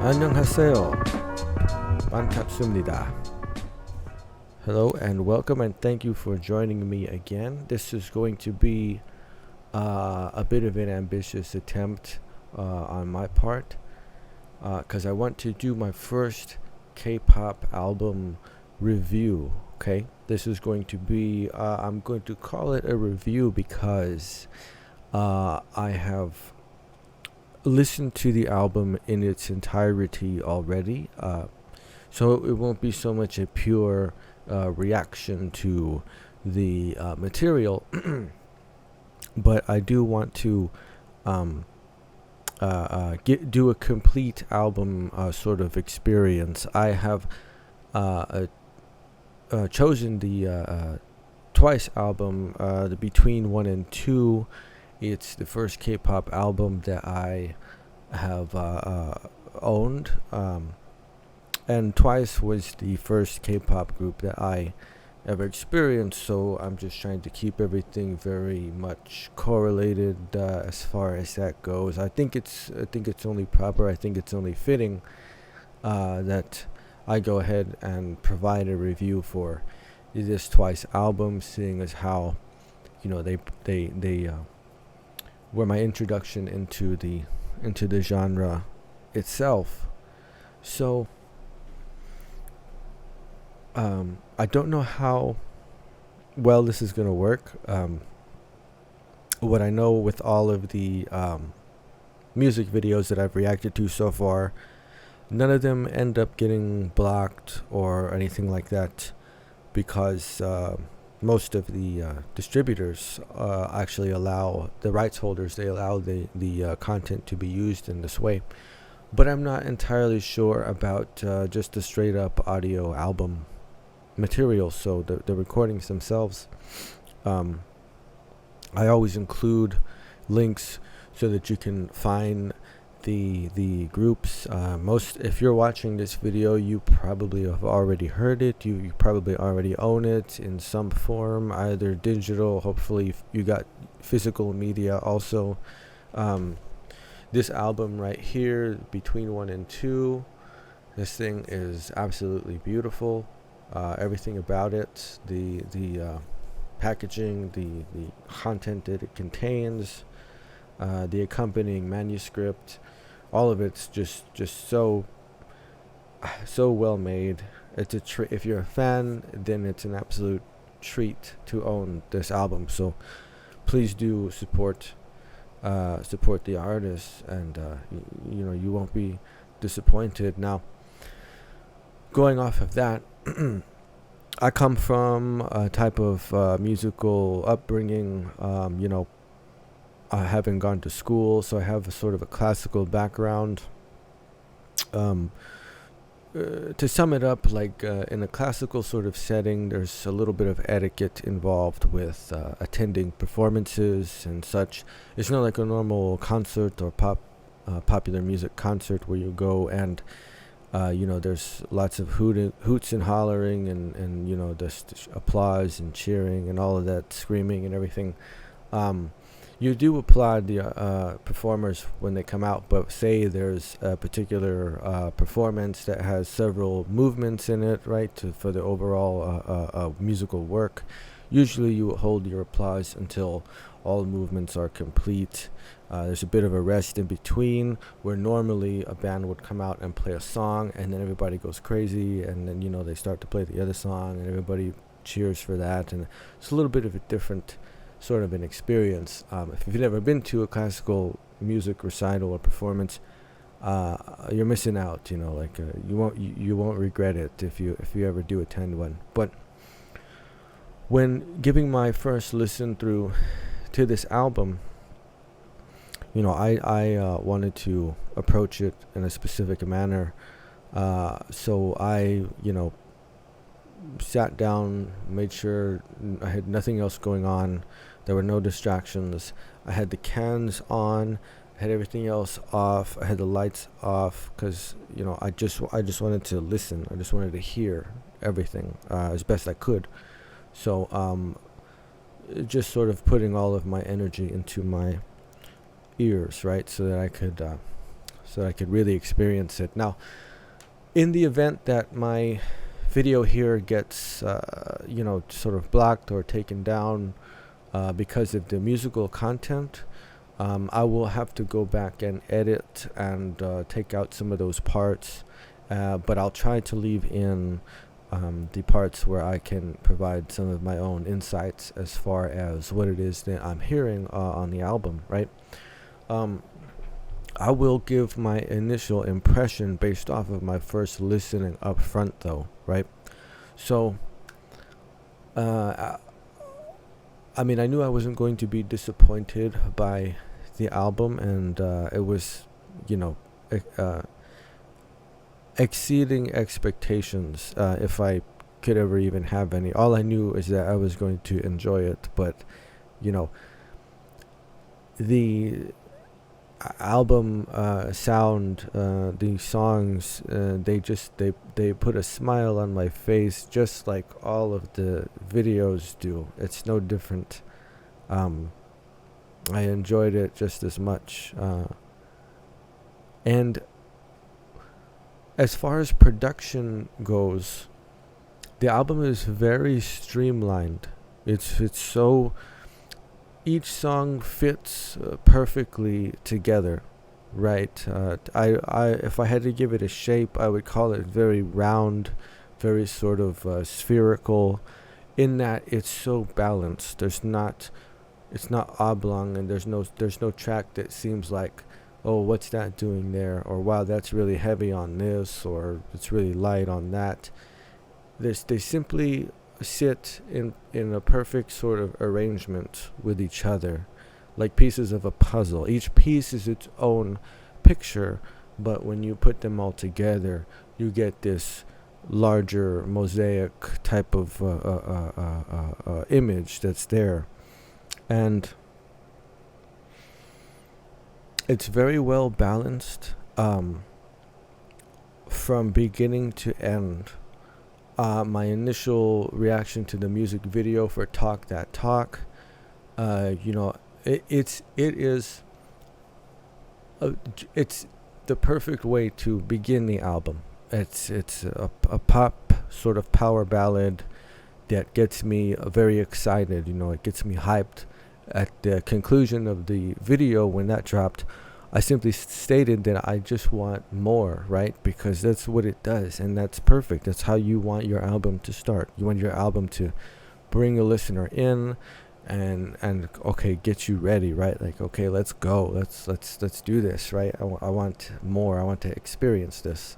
안녕하세요. 반갑습니다. Hello and welcome and thank you for joining me again. This is going to be a bit of an ambitious attempt on my part because I want to do my first K-pop album review. Okay, this is going to be I'm going to call it a review because I have listened to the album in its entirety already, so it won't be so much a pure reaction to the material, but I do want to do a complete album sort of experience. I have chosen the Twice album, the Between 1 and 2. It's the first K-pop album that I have owned, and Twice was the first K-pop group that I ever experienced, so I'm just trying to keep everything very much correlated as far as that goes. I think it's only proper, I think it's only fitting that I go ahead and provide a review for this Twice album, seeing as how, you know, they were my introduction into the genre itself. So I don't know how well this is going to work. What I know with all of the music videos that I've reacted to so far, none of them end up getting blocked or anything like that, because most of the distributors actually allow the rights holders, they allow the content to be used in this way. But I'm not entirely sure about just the straight up audio album material, so the recordings themselves. I always include links so that you can find the groups. If you're watching this video, you probably have already heard it. You probably already own it in some form, either digital. Hopefully you got physical media also. This album right here, Between 1 and 2, this thing is absolutely beautiful. Everything about it, the packaging, the content that it contains, the accompanying manuscript, all of it's just so well made. It's a if you're a fan, then it's an absolute treat to own this album. So please do support the artists, and you know, you won't be disappointed. Now, going off of that, I come from a type of musical upbringing, you know, I haven't gone to school, so I have a sort of a classical background. To sum it up, like in a classical sort of setting, there's a little bit of etiquette involved with attending performances and such. It's not like a normal concert or popular music concert where you go and you know, there's lots of hoots and hollering and you know, just applause and cheering and all of that, screaming and everything. You do applaud the performers when they come out, but say there's a particular performance that has several movements in it, right, for the overall musical work. Usually you hold your applause until all movements are complete. There's a bit of a rest in between, where normally a band would come out and play a song, and then everybody goes crazy, and then, you know, they start to play the other song, and everybody cheers for that. And it's a little bit of a different sort of an experience. If you've never been to a classical music recital or performance, you're missing out. You know, like you won't regret it if you ever do attend one. But when giving my first listen through to this album, you know, I wanted to approach it in a specific manner. So I, you know, sat down, made sure I had nothing else going on. There were no distractions. I had the cans on, I had everything else off. I had the lights off because, you know, I just wanted to listen. I just wanted to hear everything as best I could. So just sort of putting all of my energy into my ears, right, so that I could so I could really experience it. Now, in the event that my video here gets sort of blocked or taken down because of the musical content, I will have to go back and edit and take out some of those parts, but I'll try to leave in the parts where I can provide some of my own insights as far as what it is that I'm hearing on the album, right? I will give my initial impression based off of my first listening up front, though, right? So, I knew I wasn't going to be disappointed by the album, and it was, exceeding expectations, if I could ever even have any. All I knew is that I was going to enjoy it, but, the album sound, the songs, they put a smile on my face, just like all of the videos do. It's no different. I enjoyed it just as much, and as far as production goes, the album is very streamlined. It's so, each song fits perfectly together, right? If I had to give it a shape, I would call it very round, very sort of spherical, in that it's so balanced. It's not oblong, and there's no track that seems like, oh, what's that doing there? Or wow, that's really heavy on this, or it's really light on that. They simply sit in a perfect sort of arrangement with each other, like pieces of a puzzle. Each piece is its own picture, but when you put them all together, you get this larger mosaic type of image that's there. And it's very well balanced, from beginning to end. My initial reaction to the music video for Talk That Talk, it's the perfect way to begin the album. It's a pop sort of power ballad that gets me very excited. It gets me hyped. At the conclusion of the video, when that dropped, I simply stated that I just want more, right? Because that's what it does, and that's perfect. That's how you want your album to start. You want your album to bring a listener in and okay, get you ready, right? Like, okay, let's go. Let's do this, right? I want more. I want to experience this.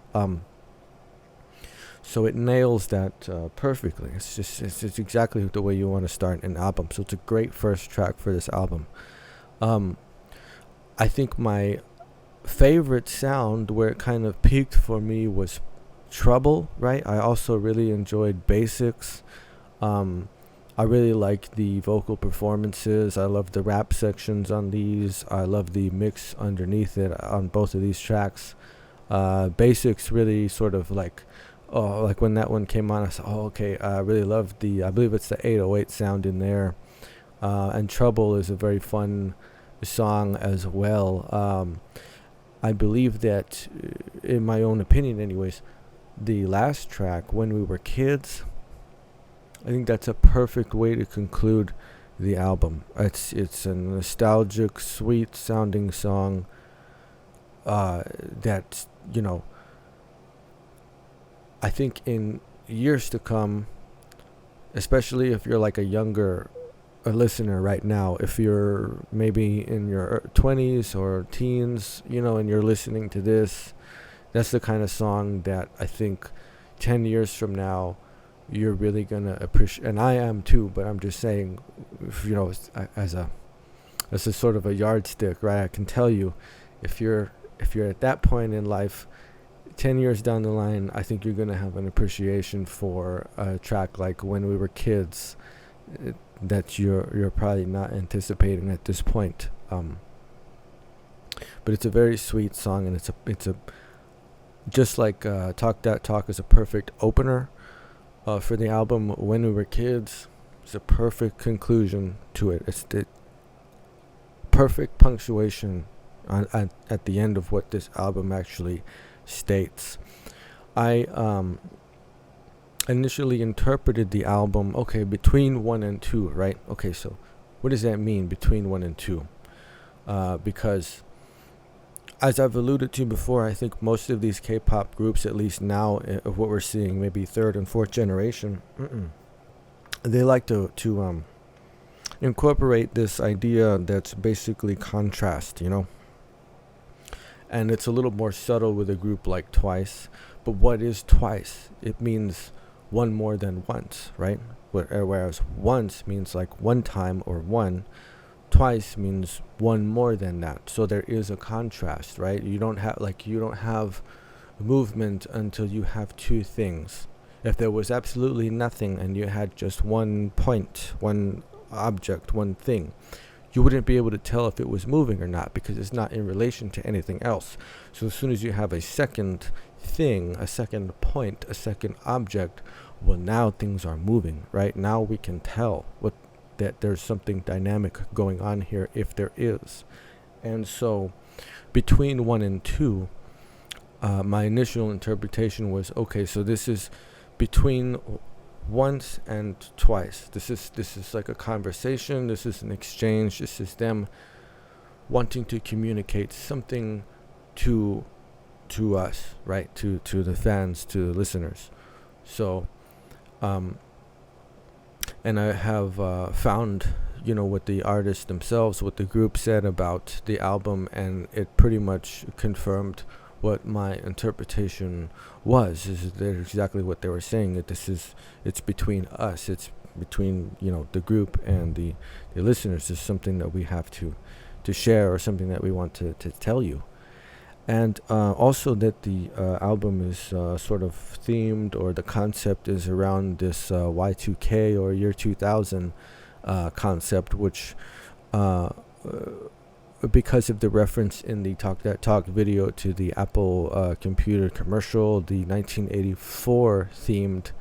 So it nails that perfectly. It's exactly the way you want to start an album. So it's a great first track for this album. I think my favorite sound, where it kind of peaked for me, was Trouble, right? I also really enjoyed Basics. I really like the vocal performances. I love the rap sections on these. I love the mix underneath it on both of these tracks. Basics really sort of like when that one came on, I said, oh, okay, I really love I believe it's the 808 sound in there. And Trouble is a very fun song as well. I believe that, in my own opinion anyways, the last track, When We Were Kids, I think that's a perfect way to conclude the album. It's a nostalgic, sweet sounding song that, I think in years to come, especially if you're like a younger listener right now, if you're maybe in your 20s or teens, and you're listening to this, that's the kind of song that I think 10 years from now you're really gonna appreciate. And I am too, but I'm just saying, as a sort of a yardstick, right? I can tell you, if you're at that point in life, 10 years down the line, I think you're going to have an appreciation for a track like When We Were Kids that you're probably not anticipating at this point. But it's a very sweet song, and it's a just like Talk That Talk is a perfect opener for the album. When We Were Kids is a perfect conclusion to it. It's the perfect punctuation at the end of what this album actually states. I initially interpreted the album, okay, between 1 and 2, right? Okay, so what does that mean, between 1 and 2? Because as I've alluded to before, I think most of these K-pop groups, at least now, of what we're seeing, maybe third and fourth generation, they like to incorporate this idea that's basically contrast, and it's a little more subtle with a group like Twice. But what is Twice? It means one more than once, right? Whereas once means like one time or one. Twice means one more than that. So there is a contrast, right? You don't have movement until you have two things. If there was absolutely nothing and you had just one point, one object, one thing, you wouldn't be able to tell if it was moving or not, because it's not in relation to anything else. So as soon as you have a second thing, a second point, a second object, well, now things are moving, right? Now we can tell that there's something dynamic going on here, if there is. And so between 1 and 2, my initial interpretation was, okay, so this is between once and twice. This is like a conversation. This is an exchange. This is them wanting to communicate something to us, right? To the fans, to the listeners. So, and I have found, what the artists themselves, what the group said about the album, and it pretty much confirmed what my interpretation was. Is that exactly what they were saying? That it's between us. It's between the group and the listeners. It's something that we have to share, or something that we want to tell you. And also that the album is sort of themed, or the concept is around this Y2K, or year 2000 concept, which because of the reference in the Talk That Talk video to the Apple computer commercial, the 1984 themed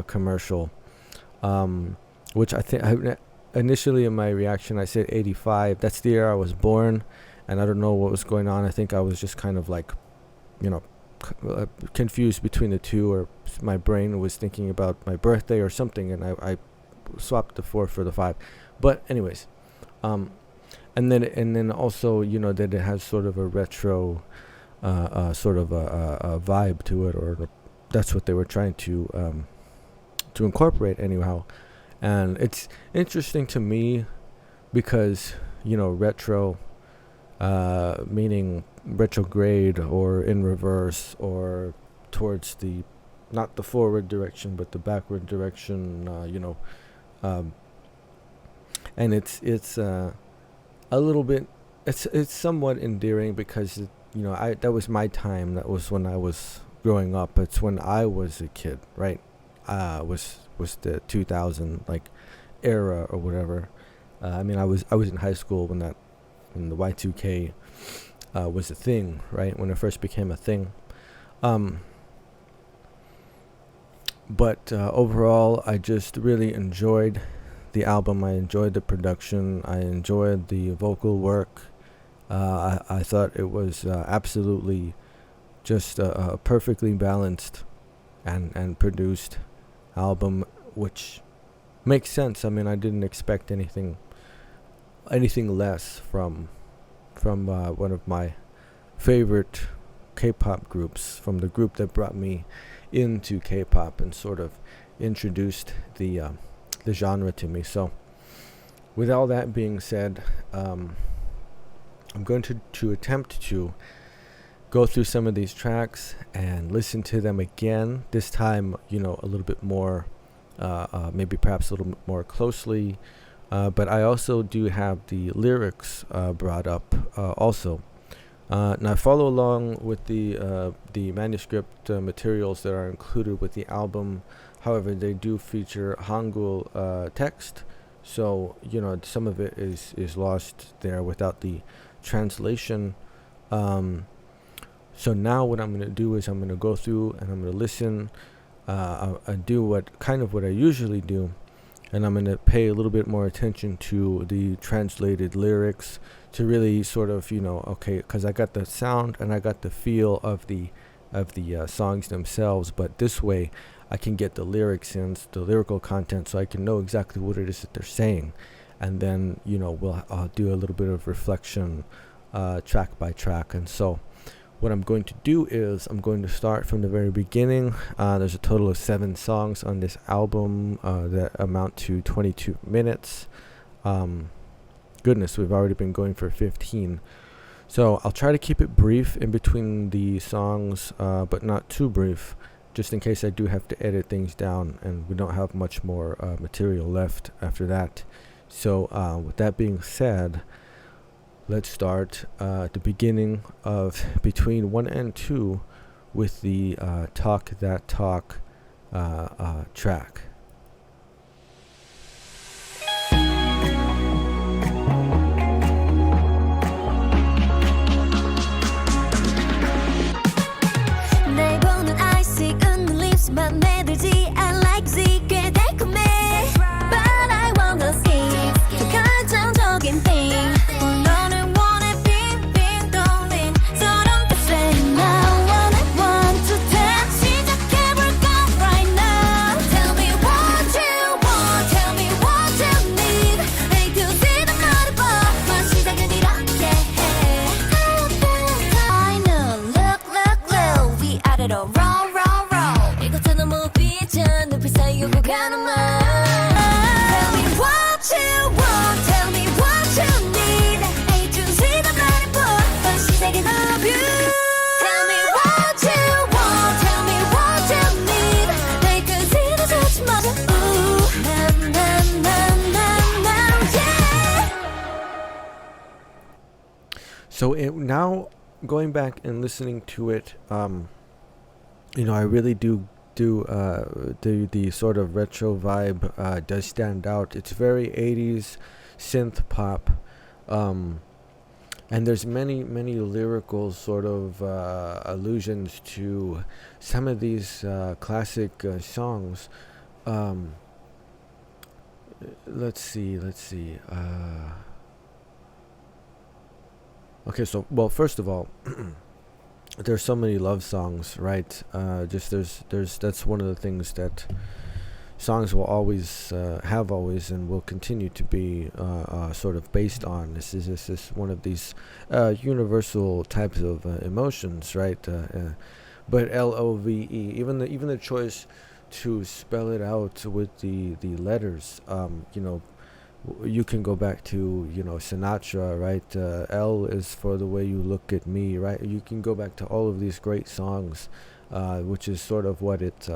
commercial, which I think initially in my reaction I said 85. That's the year I was born. And I don't know what was going on. I think I was just kind of like, confused between the two, or my brain was thinking about my birthday or something, and I swapped the 4 for the 5. But anyways, and then also, that it has sort of a retro, sort of a vibe to it, or that's what they were trying to incorporate anyhow. And it's interesting to me because, retro, meaning retrograde, or in reverse, or towards the, not the forward direction, but the backward direction, and it's a little bit, it's somewhat endearing, because that was my time. That was when I was growing up. It's when I was a kid, right? Was the 2000 era or whatever. I was in high school when the Y2K was a thing, right? When it first became a thing. But overall, I just really enjoyed the album. I enjoyed the production. I enjoyed the vocal work. I thought it was absolutely just a perfectly balanced and produced album, which makes sense. I didn't expect anything less from one of my favorite K-pop groups, from the group that brought me into K-pop and sort of introduced the genre to me. So with all that being said, I'm going to attempt to go through some of these tracks and listen to them again, this time a little bit more, maybe perhaps a little bit more closely. But I also do have the lyrics brought up also. Now follow along with the manuscript materials that are included with the album. However, they do feature Hangul text, so some of it is lost there without the translation. So now what I'm going to do is I'm going to go through and I'm going to listen. I do what I usually do. And I'm going to pay a little bit more attention to the translated lyrics to really sort of, okay, because I got the sound and I got the feel of the songs themselves, but this way I can get the lyrics and the lyrical content, so I can know exactly what it is that they're saying, and then I'll do a little bit of reflection, track by track. And so what I'm going to do is I'm going to start from the very beginning. There's a total of 7 songs on this album that amount to 22 minutes. Goodness, we've already been going for 15. So I'll try to keep it brief in between the songs, but not too brief, just in case I do have to edit things down and we don't have much more material left after that. So with that being said, let's start at the beginning of between 1 and 2 with the Talk That Talk track. 맘에 들지 I like Z 꽤 달콤해 But I wanna see 더 결정적인 thing 너를 원해 빙빙 돌린 서론 탓에 Now one to ten 시작해볼까 right now Tell me what you want Tell me what you need A to Z 다 말해봐 넌 시작은 이렇게 해 I know look We 아래로 roll 눈빛 사이 오고 가는 말 Tell me what you want Tell me what you need A to Z 다 말해봐 넌 시작은 love you Tell me what you want Tell me what you need A to Z 다 touch 맞아 Ooh na yeah So now going back and listening to it, I really do the sort of retro vibe does stand out. It's very 80s synth pop, and there's many lyrical sort of allusions to some of these classic songs. Let's see. Okay, so first of all. There's so many love songs, right? That's one of the things that songs will always have always and will continue to be sort of based on. This is one of these universal types of emotions, right? But LOVE, even the choice to spell it out with the letters, you can go back to Sinatra, right? L is for the way you look at me, right? You can go back to all of these great songs, which is sort of what it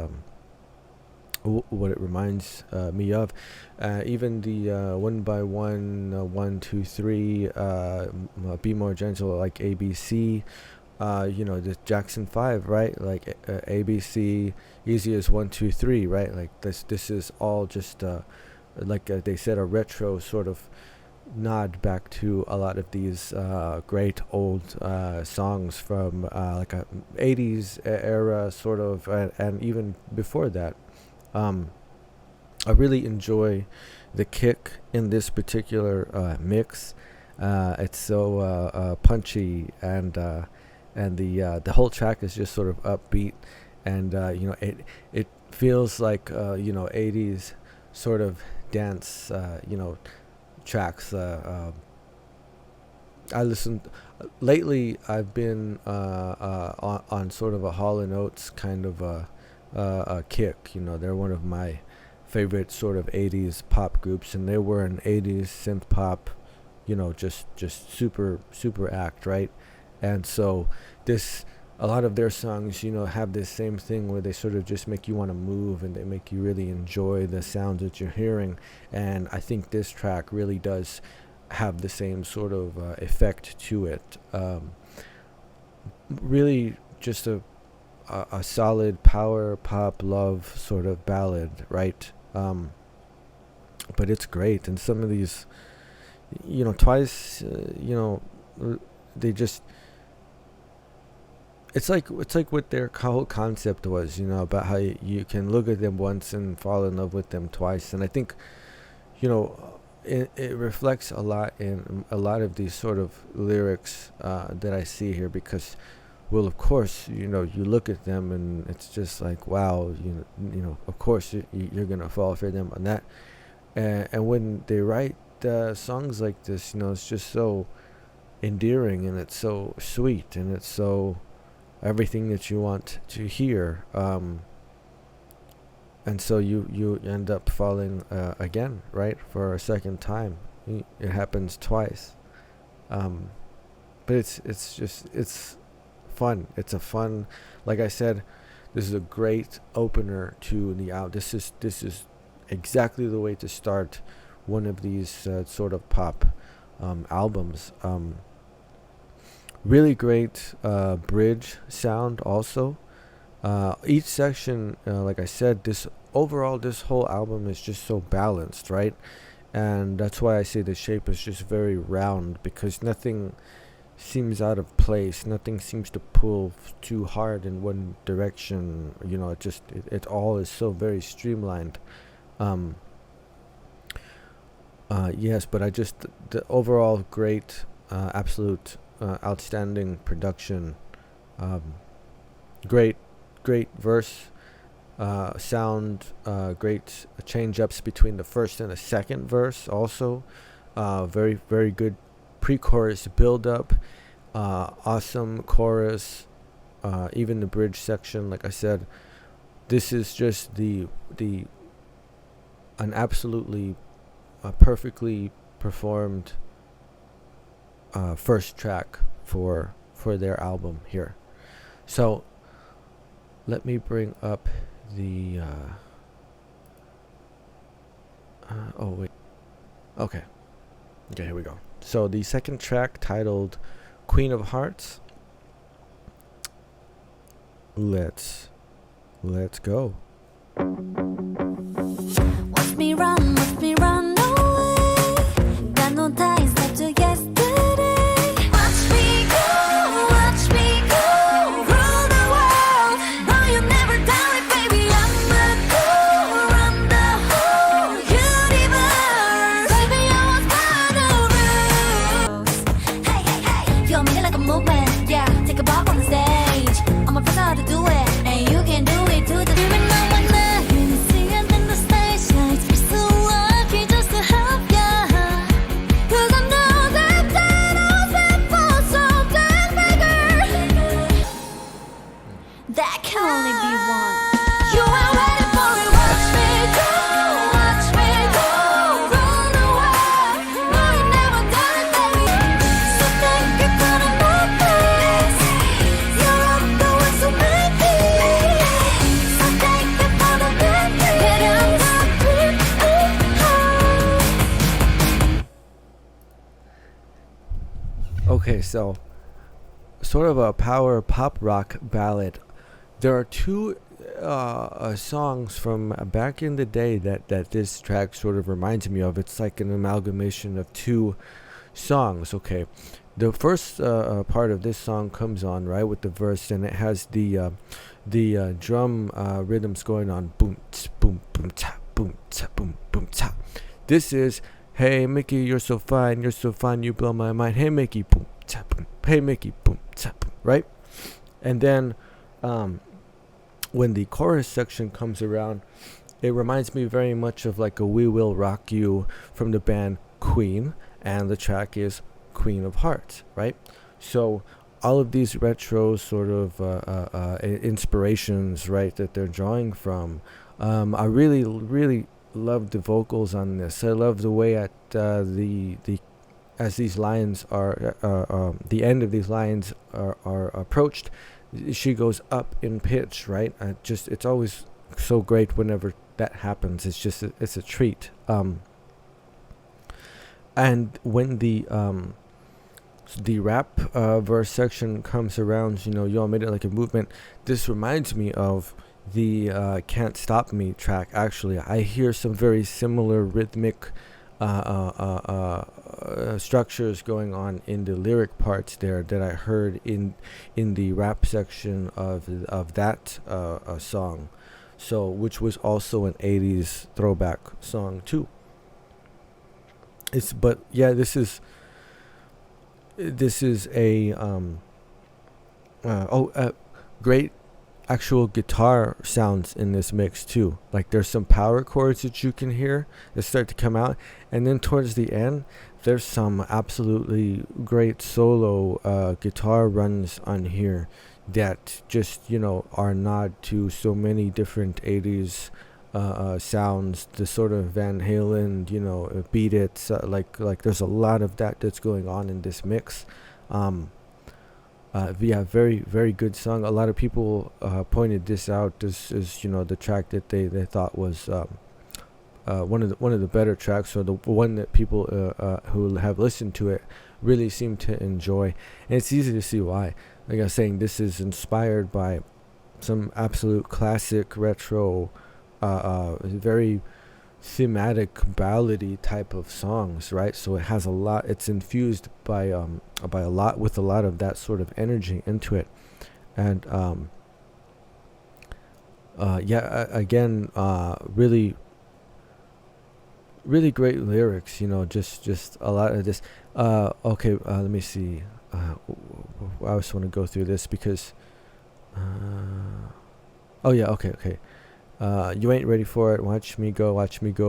reminds me of. Even the one by one, 1, 2, 3, be more gentle, like ABC. The Jackson 5, right? Like ABC, easy as 1, 2, 3, right? Like this is all just like they said, a retro sort of nod back to a lot of these great old songs from like a 80s era sort of, and even before that. I really enjoy the kick in this particular mix. It's so punchy, and the whole track is just sort of upbeat, and it feels like 80s sort of dance tracks. I listened lately. I've been on sort of a Hall & Oates kind of a kick. They're one of my favorite sort of 80s pop groups, and they were an 80s synth pop, just super act, right? And so a lot of their songs, have this same thing where they sort of just make you want to move, and they make you really enjoy the sounds that you're hearing. And I think this track really does have the same sort of effect to it. Really just a solid power pop love sort of ballad, right? But it's great. And some of these, Twice, they just... It's like what their whole concept was, about how you can look at them once and fall in love with them twice. And I think, it reflects a lot in a lot of these sort of lyrics that I see here, because, well, of course, you look at them and it's just like, wow, of course you're gonna fall for them on that. And when they write songs like this, it's just so endearing, and it's so sweet, and it's so everything that you want to hear. And so you end up falling again, right, for a second time. It happens twice. But it's fun. It's a fun, like I said, this is a great opener to the album. This is exactly the way to start one of these sort of pop albums. Really great bridge sound also. Each section, like I said, this whole album is just so balanced, right? And that's why I say the shape is just very round, because nothing seems out of place. Nothing seems to pull too hard in one direction. It all is so very streamlined. Yes, but the overall great, absolute, outstanding production. Great verse, sound, great change-ups between the first and the second verse also. Very, very good pre-chorus build-up, awesome chorus, even the bridge section. Like I said, this is just an absolutely perfectly performed first track for their album here. So let me bring up the oh wait, okay, here we go. So the second track, titled Queen of Hearts, let's go. Watch me run away. Got no ties left to yesterday. Watch me go, rule the world. No, you never done it, baby. I'ma go run the whole universe. Baby, I was born to lose. Hey, feel me like a movement, yeah. Take a walk on the stage. I'm a how to do it, and you can do it too. The dreaming of my life, seeing in the stage lights. We're so lucky just to have ya. 'Cause I know that I was for something bigger. That can only be one. You are ready for it. Watch me go, run away. No, you never done it, baby. So take it from my place. You're up going so maybe. So take it from the baby. Get out of Okay, so sort of a power pop rock ballad. There are two songs from back in the day that this track sort of reminds me of. It's like an amalgamation of two songs. Okay, the first part of this song comes on right with the verse, and it has the drum rhythms going on, boom tsk, boom boom ta, boom ta, boom boom ta. This is, hey Mickey, you're so fine, you blow my mind. Hey Mickey, boom ta, boom. Hey Mickey, boom ta, boom. Right, and then when the chorus section comes around, it reminds me very much of like a We Will Rock You from the band Queen, and the track is Queen of Hearts, right? So all of these retro sort of inspirations, right, that they're drawing from. I really, really love the vocals on this. I love the way at as these lines are the end of these lines are approached, she goes up in pitch, right? It's always so great whenever that happens. It's a treat. And when the rap verse section comes around, you all made it like a movement. This reminds me of the Can't Stop Me track. Actually, I hear some very similar rhythmic structures going on in the lyric parts there that I heard in the rap section of that song, so which was also an 80s throwback song too. but yeah, this is a great actual guitar sounds in this mix too. Like there's some power chords that you can hear that start to come out, and then towards the end there's some absolutely great solo guitar runs on here that just, are nod to so many different 80s sounds, the sort of Van Halen, beat it, like there's a lot of that that's going on in this mix. Yeah, very, very good song. A lot of people pointed this out as the track that they thought was one of the better tracks, or the one that people who have listened to it really seem to enjoy. And it's easy to see why. Like I was saying, this is inspired by some absolute classic retro, very thematic ballady type of songs, right? So it has a lot. It's infused by a lot of that sort of energy into it, and again, really, really great lyrics. Just a lot of this. Okay, let me see. I just want to go through this because. Oh yeah. Okay. You ain't ready for it. Watch me go,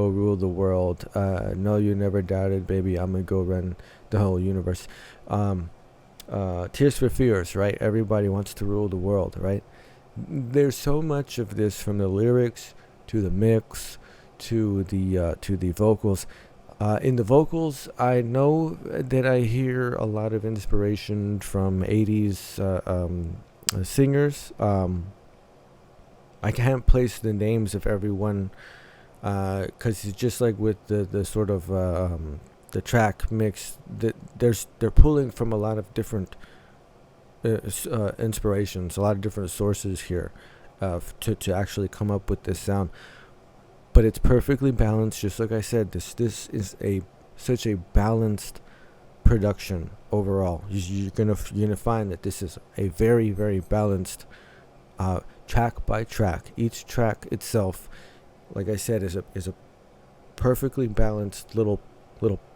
rule the world. No, you never doubted, baby. I'm gonna go run the whole universe. Tears for Fears, right? Everybody wants to rule the world, right? There's so much of this, from the lyrics to the mix to the vocals. In the vocals, I know that I hear a lot of inspiration from 80s singers. I can't place the names of everyone because it's just like with the sort of the track mix, that they're pulling from a lot of different inspirations, a lot of different sources here to actually come up with this sound. But it's perfectly balanced, just like I said. This is such a balanced production overall. You're gonna find that this is a very, very balanced track by track. Each track itself, like I said, is a perfectly balanced little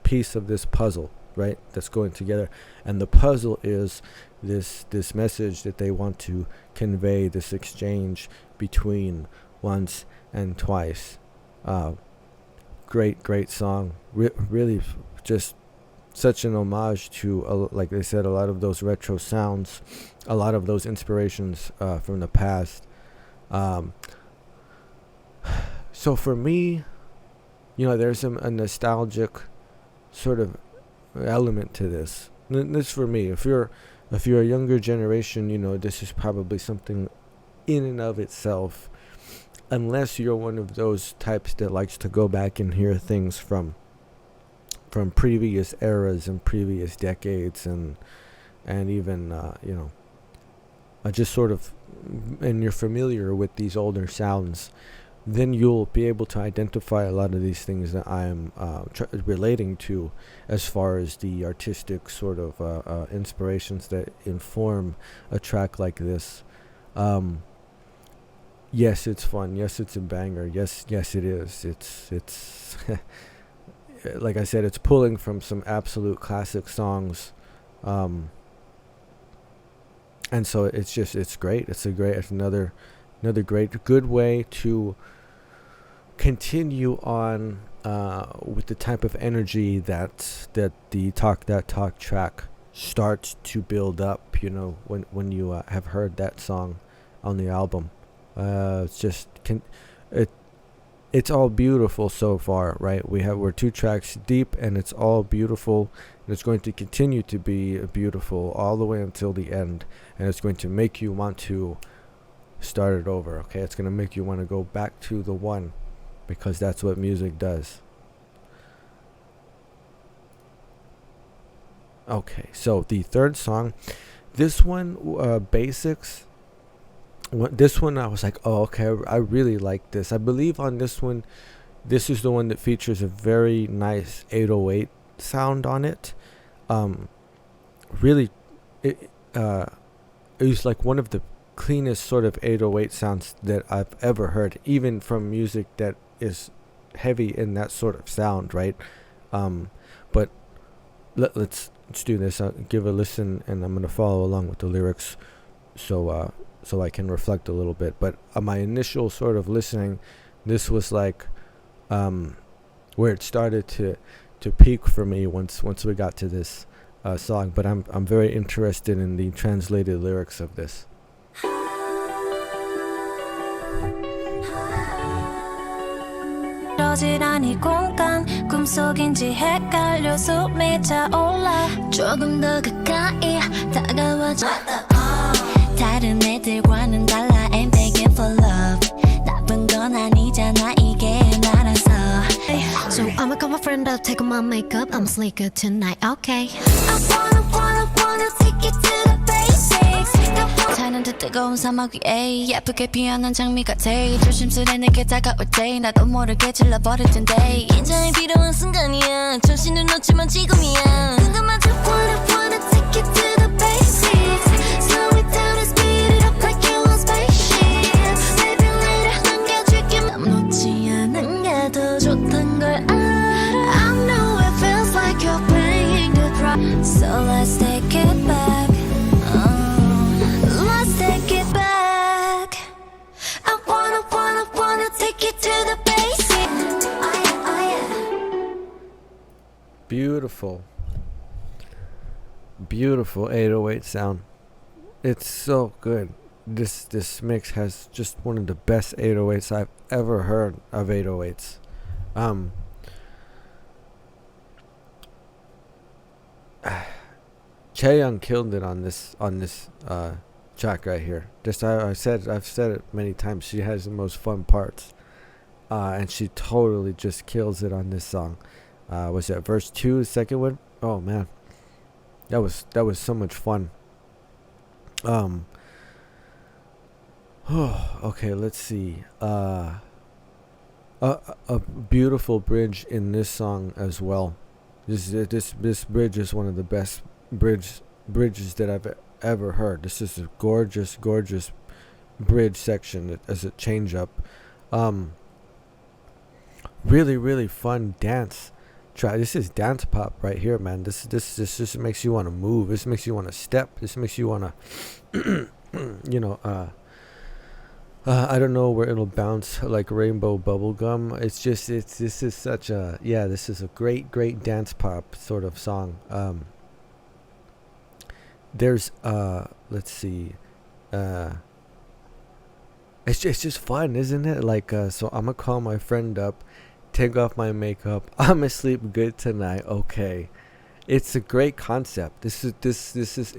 piece of this puzzle, right? That's going together, and the puzzle is this message that they want to convey. This exchange between once and twice. Great song. Really, just such an homage to, like they said, a lot of those retro sounds, a lot of those inspirations from the past. So for me, there's a nostalgic sort of element to this. This for me. If you're a younger generation, this is probably something in and of itself, unless you're one of those types that likes to go back and hear things from previous eras and previous decades, and even just sort of, and you're familiar with these older sounds, then you'll be able to identify a lot of these things that I am relating to, as far as the artistic sort of inspirations that inform a track like this. Yes, it's fun. Yes, it's a banger. Yes, it is. It's like I said, it's pulling from some absolute classic songs, and so it's great. It's another great good way to continue on with the type of energy that the Talk That Talk track starts to build up. When you have heard that song on the album, it's all beautiful so far, right? We're 2 tracks deep, and it's all beautiful, and it's going to continue to be beautiful all the way until the end, and it's going to make you want to start it over. Okay, it's going to make you want to go back to the one, because that's what music does. Okay, so the third song, this one, Basics. This one, I was like, oh, okay, I really like this. I believe on this one, this is the one that features a very nice 808 sound on it. Really, it was like one of the cleanest sort of 808 sounds that I've ever heard, even from music that is heavy in that sort of sound, right? But let's do this. I'll give a listen, and I'm gonna follow along with the lyrics, so I can reflect a little bit. But my initial sort of listening, this was like where it started to peak for me once we got to this song. But I'm very interested in the translated lyrics of this. 어지간히 공간 꿈속인지 헷갈려 숨이 차올라 조금 더 가까이 다가와줘 다른 애들과는 달라 I'm begging for love 나쁜 건 아니잖아 이게 나라서 So I'ma call my friend up take off my makeup I'm sleeker tonight okay I wanna take it to the basics 타는 듯 뜨거운 사막 위에 예쁘게 피어난 장미 같아 조심스레 내게 다가올 때 나도 모르게 질러버릴 텐데 긴장이 필요한 순간이야 정신을 놓치면 지금이야 그것마저 wanna take it to the basics Slow it down and speed it up like you want spaceship Maybe later 남겨줄게 맘 놓지 않은 게 더 좋단 걸 알아 I know it feels like you're playing the drop So let's take it back Let's take it back I wanna take it to the basics Oh yeah. Beautiful 808 sound. It's so good. This mix has just one of the best 808s I've ever heard of 808s. Chaeyoung killed it on this track right here. I've said it many times. She has the most fun parts, and she totally just kills it on this song. Was that verse 2, the second one? Oh man, that was so much fun. Okay, let's see. A beautiful bridge in this song as well. This bridge is one of the best bridges that I've ever heard. This is a gorgeous bridge section as a change up. Really fun dance try. This is dance pop right here, man. This just makes you want to move. This makes you want to step. This makes you want to I don't know where it'll bounce like rainbow bubblegum. This is a great dance pop sort of song. There's let's see, it's just fun, isn't it? Like so I'm gonna call my friend up, take off my makeup, I'ma sleep good tonight. Okay, it's a great concept. It's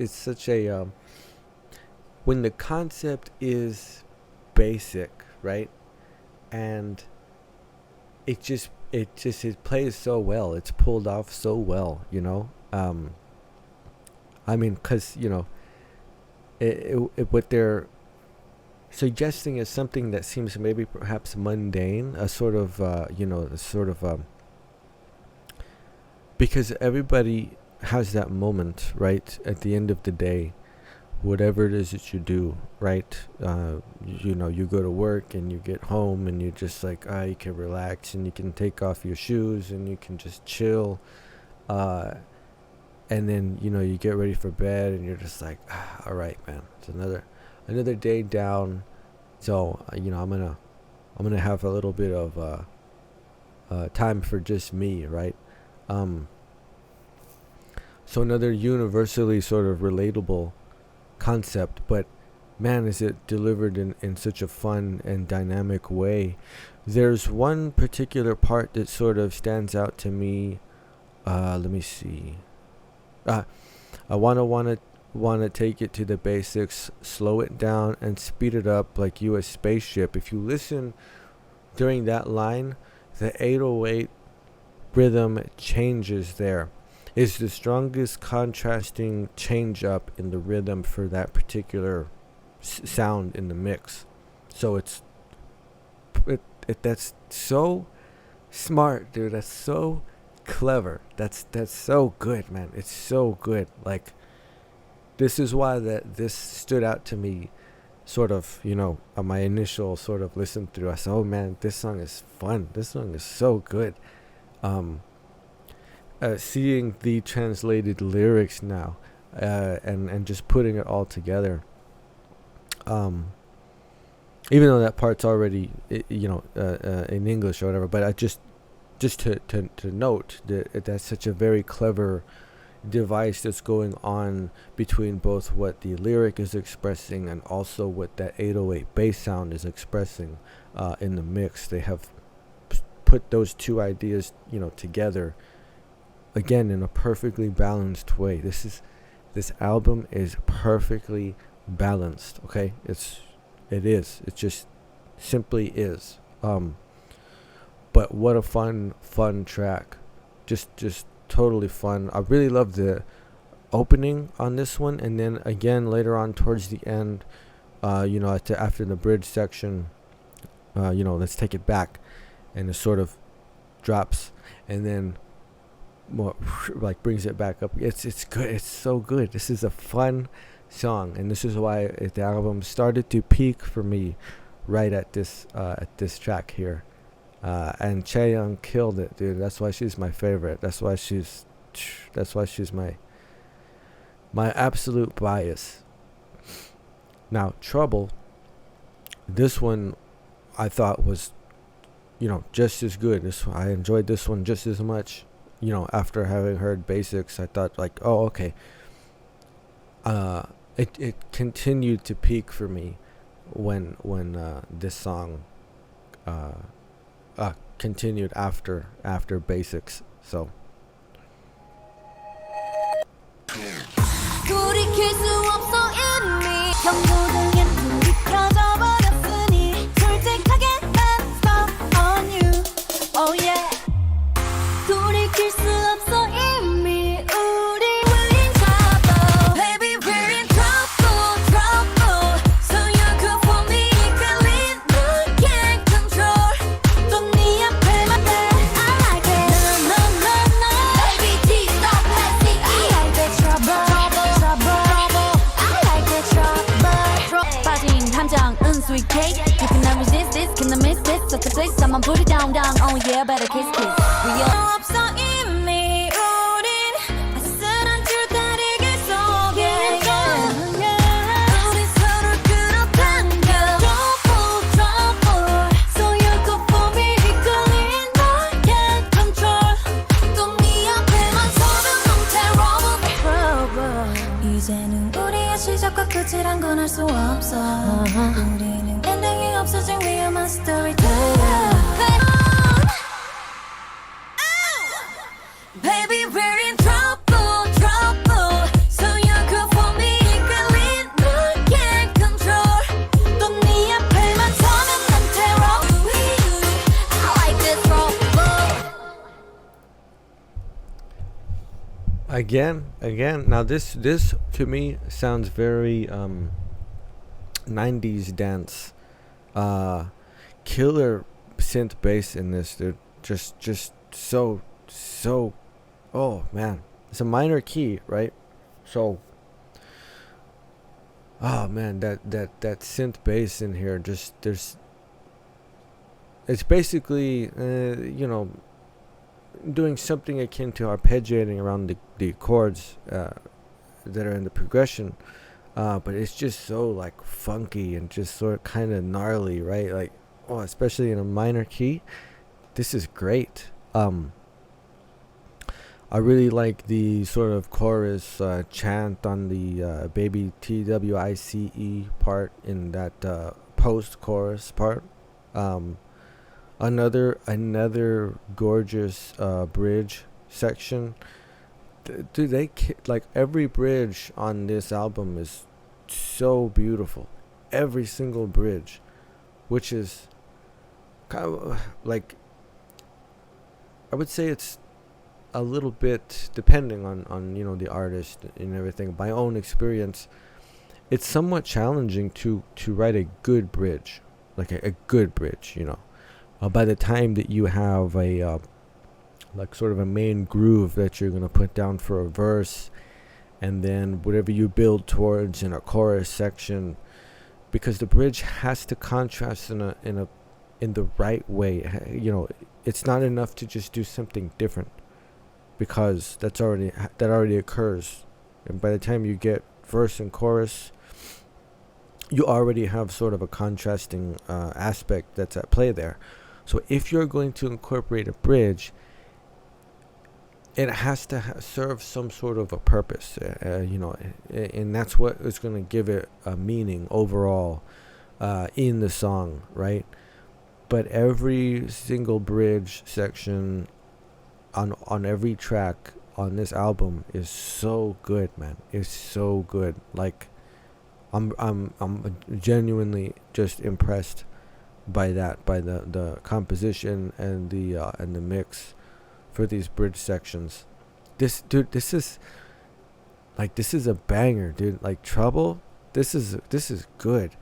such a when the concept is basic, right, and it plays so well. It's pulled off so well, you know. I mean, because what they're suggesting is something that seems maybe perhaps mundane, a sort of because everybody has that moment, right, at the end of the day, whatever it is that you do, right, you go to work and you get home and you're just like, you can relax and you can take off your shoes and you can just chill, and then you get ready for bed and you're just like, all right, man, it's another day down, so I'm gonna have a little bit of time for just me, right? So another universally sort of relatable concept, but man, is it delivered in such a fun and dynamic way. There's one particular part that sort of stands out to me. Let me see. I wanna take it to the basics, slow it down and speed it up like you a spaceship. If you listen during that line, the 808 rhythm changes there. It's the strongest contrasting change up in the rhythm for that particular sound in the mix. So that's so smart, dude. That's so clever. That's so good, man. It's so good. Like, this is why this stood out to me, sort of, on my initial sort of listen through. I said, oh man, this song is fun. This song is so good. seeing the translated lyrics now, and just putting it all together. Even though that part's already, in English or whatever, but I just to note that that's such a very clever device that's going on between both what the lyric is expressing and also what that 808 bass sound is expressing in the mix. They have put those two ideas, together again in a perfectly balanced way. This album is perfectly balanced. Okay, it just simply is. But what a fun track. Just totally fun. I really love the opening on this one, and then again later on towards the end, after the bridge section, let's take it back, and it sort of drops and then more like brings it back up. It's good. It's so good. This is a fun song, and this is why the album started to peak for me right at this track here. And Chaeyoung killed it, dude. That's why she's my favorite. That's why she's my absolute bias. Now, Trouble, this one I thought was, just as good. I enjoyed this one just as much. After having heard Basics, I thought like, oh, okay. It continued to peak for me when this song continued after Basics. So 돌이킬 수 없어 이미 경고등엔 불이 켜져 버렸으니 솔직하게 let's stop on you. Oh yeah. 돌이킬 수 없어 이미 우리 we're in trouble. Baby we're in trouble, trouble. So you're good for me. 끌린 널 can't control. 또 네 앞에만 돼. I like it. No, no, no, no. Baby please stop passing. I like the trouble, trouble, trouble. I like the trouble. 빠진 함정은 sweet cake. You cannot resist this, cannot miss this. Such a place, someone put it down, down. Oh yeah, better kiss, kiss. We all 없어 이미 우린 아슬한 줄다리기 속에 우린 서로를 끌어당겨 Trouble, trouble. So you're good for me. 이끌린 널 can't control. 또 네 앞에만 서면 I'm terrible. 이제는 우리의 시작과 끝이란 건 알 수 없어. 우리는 엔딩이 없어진 위험한 스토리텔러. Baby, we're in trouble, trouble. So you're good for me. 끌린 널 can't control. 또 네 앞에만 서면 I'm terrible. I like this trouble. Again. Now this to me sounds very 90s dance. Killer synth bass in this, dude. Just so. Oh man, it's a minor key, right? So, oh man, that synth bass in here, it's basically doing something akin to arpeggiating around the chords that are in the progression, but it's just so like funky and just sort of kind of gnarly, right? Like, oh, especially in a minor key, this is great. I really like the sort of chorus chant on the baby TWICE part in that post-chorus part. Another gorgeous bridge section. Dude, like every bridge on this album is so beautiful. Every single bridge, which is kind of like, I would say it's a little bit depending on the artist and everything. My own experience, it's somewhat challenging to write a good bridge, like a good bridge. By the time that you have a like sort of a main groove that you're gonna put down for a verse, and then whatever you build towards in a chorus section, because the bridge has to contrast in the right way. It's not enough to just do something different. because that already occurs, and by the time you get verse and chorus, you already have sort of a contrasting aspect that's at play there. So if you're going to incorporate a bridge, it has to serve some sort of a purpose, and that's what is going to give it a meaning overall in the song, right? But every single bridge section on every track on this album is so good, man. It's so good. Like, I'm genuinely just impressed by that, by the composition and the mix for these bridge sections. This is a banger, dude. Like, Trouble, this is good,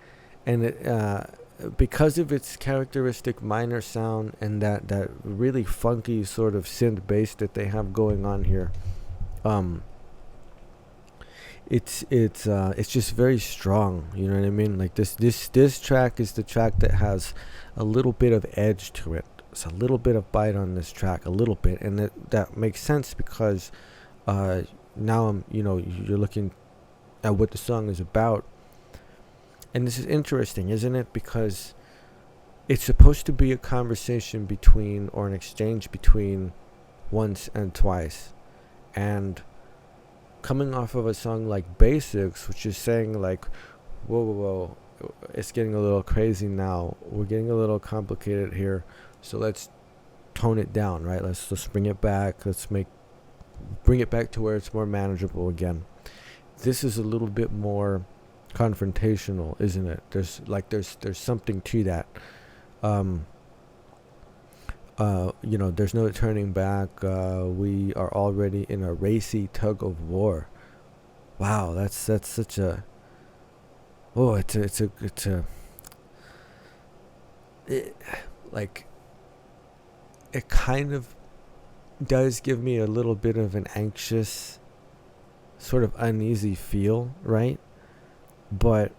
and it because of its characteristic minor sound and that really funky sort of synth bass that they have going on here. It's just very strong, you know what I mean? Like, this track is the track that has a little bit of edge to it. It's a little bit of bite on this track, a little bit, and that makes sense because now you're looking at what the song is about. And this is interesting, isn't it? Because it's supposed to be a conversation between, or an exchange between, once and twice. And coming off of a song like Basics, which is saying like, whoa, it's getting a little crazy now. We're getting a little complicated here. So let's tone it down, right? Let's bring it back. Bring it back to where it's more manageable again. This is a little bit more confrontational, isn't it? There's something to that. There's no turning back. We are already in a racy tug of war. Wow, that's such a it kind of does give me a little bit of an anxious, sort of uneasy feel, right? But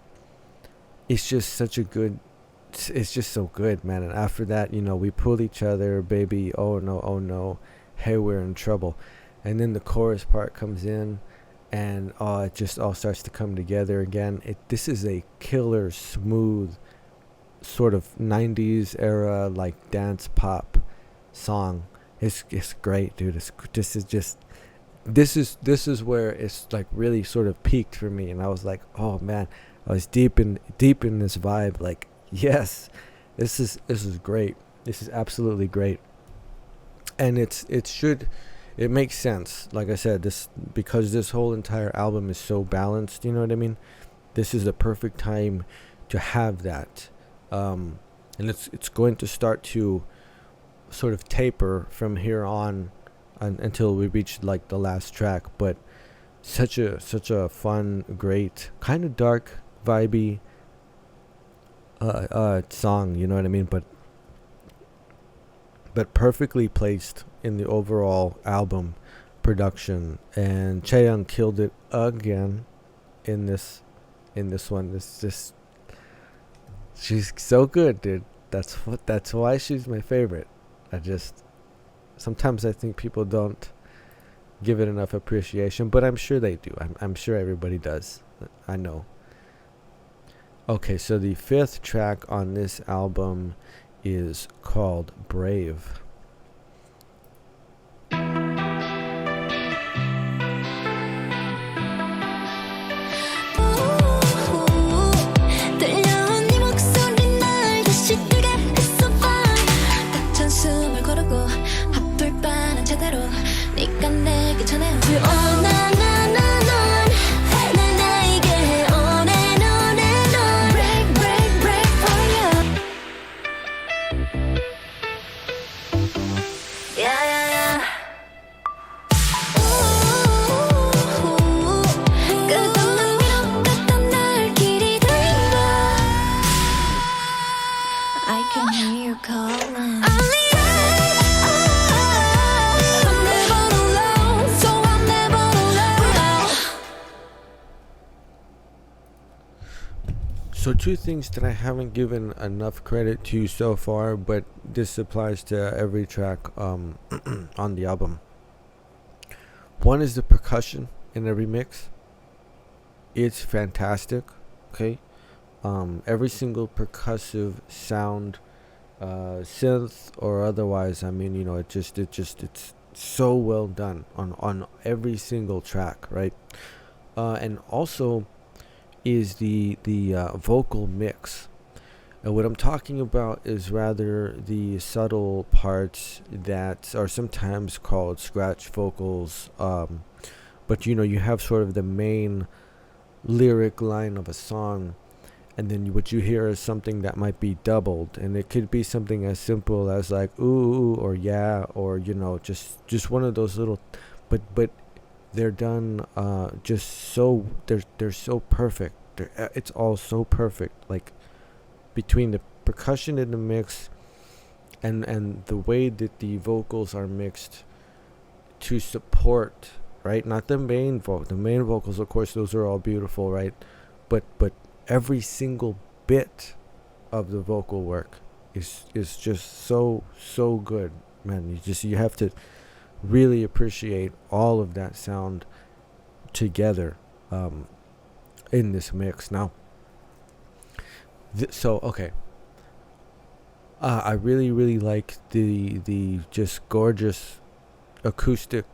it's just it's just so good, man. And after that, we pull each other, baby, oh no, hey, we're in trouble. And then the chorus part comes in, and it just all starts to come together again. This is a killer, smooth, sort of 90s era, like, dance pop song. It's great, dude. This is where it's like really sort of peaked for me, and I was like, oh man, I was deep in this vibe. Like, yes, this is great. This is absolutely great, and it makes sense. Like I said, because this whole entire album is so balanced. You know what I mean? This is the perfect time to have that, and it's going to start to sort of taper from here on until we reach like the last track. But such a fun, great, kind of dark, vibey song, you know what I mean? But perfectly placed in the overall album production. And Chaeyoung killed it again in this one. She's so good, dude. That's why she's my favorite. Sometimes I think people don't give it enough appreciation, but I'm sure they do. I'm sure everybody does. I know. Okay, so the fifth track on this album is called Brave. So two things that I haven't given enough credit to so far, but this applies to every track on the album. One is the percussion in every mix. It's fantastic. Okay, every single percussive sound, synth or otherwise. I mean, it's so well done on every single track, right? And also is the vocal mix. And what I'm talking about is rather the subtle parts that are sometimes called scratch vocals. But you have sort of the main lyric line of a song, and then what you hear is something that might be doubled, and it could be something as simple as like ooh or yeah, or just one of those little, but they're done just so they're so perfect. It's all so perfect, like between the percussion in the mix and the way that the vocals are mixed to support, right? Not the main the main vocals, of course, those are all beautiful, right? But every single bit of the vocal work is just so good, man. You have to really appreciate all of that sound together in this mix. Now, okay, I really like the just gorgeous acoustic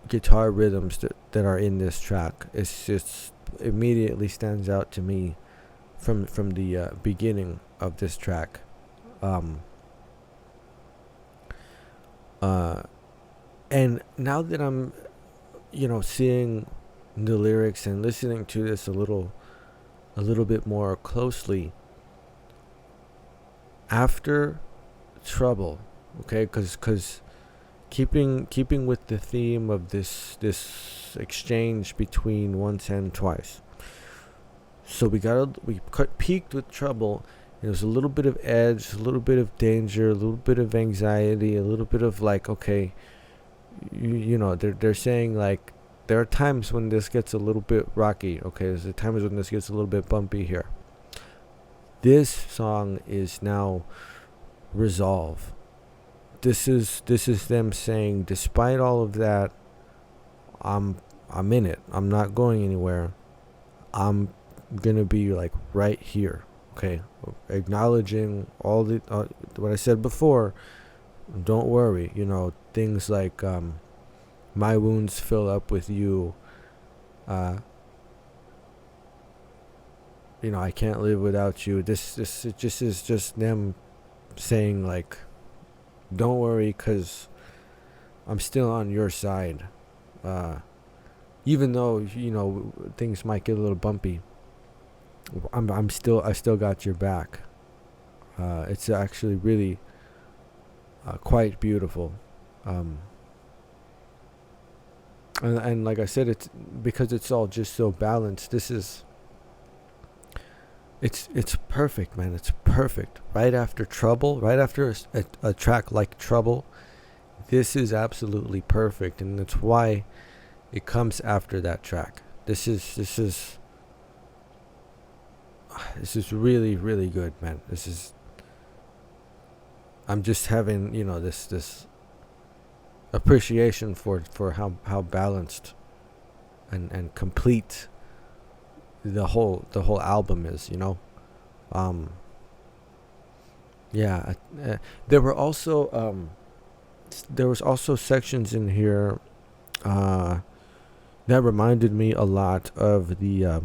guitar rhythms that are in this track. It's just immediately stands out to me from the beginning of this track. And now that I'm seeing the lyrics and listening to this a little bit more closely, after Trouble, okay, because keeping with the theme of this exchange between once and twice. So we peaked with Trouble. There was a little bit of edge, a little bit of danger, a little bit of anxiety, a little bit of like, okay, they're saying like there are times when this gets a little bit rocky. Okay, there's times when this gets a little bit bumpy here. This song is now Resolve. This is them saying, despite all of that, I'm in it. I'm not going anywhere. I'm gonna be like right here. Okay, acknowledging all the what I said before. Don't worry. Things like my wounds fill up with you. I can't live without you. This just is just them saying like, don't worry, 'cause I'm still on your side. Even though things might get a little bumpy, I still got your back. It's actually really quite beautiful. And like I said, it's because it's all just so balanced. It's perfect, man. It's perfect. Right after Trouble, right after a track like Trouble, this is absolutely perfect, and that's why it comes after that track. This is really, really good, man. I'm just having this appreciation for how balanced and complete the whole album is. There was also sections in here that reminded me a lot of the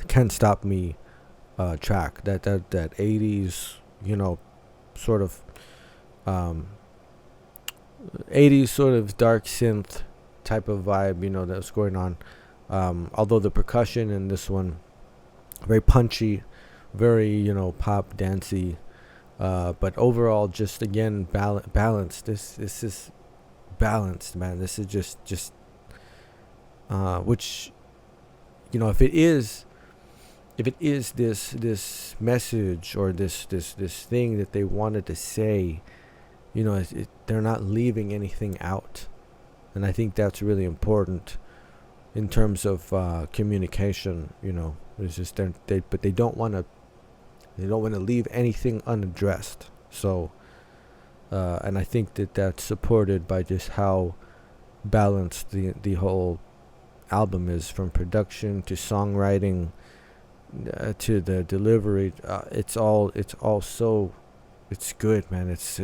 Can't Stop Me track, that 80s sort of 80s sort of dark synth type of vibe that was going on. Although the percussion in this one very punchy, very pop dancey, but overall just again balanced. This is balanced, man. This is just which if it is this message or this thing that they wanted to say, they're not leaving anything out, and I think that's really important in terms of communication. It's just but they don't want to leave anything unaddressed. So and I think that's supported by just how balanced the whole album is, from production to songwriting to the delivery. It's all so, it's good, man. It's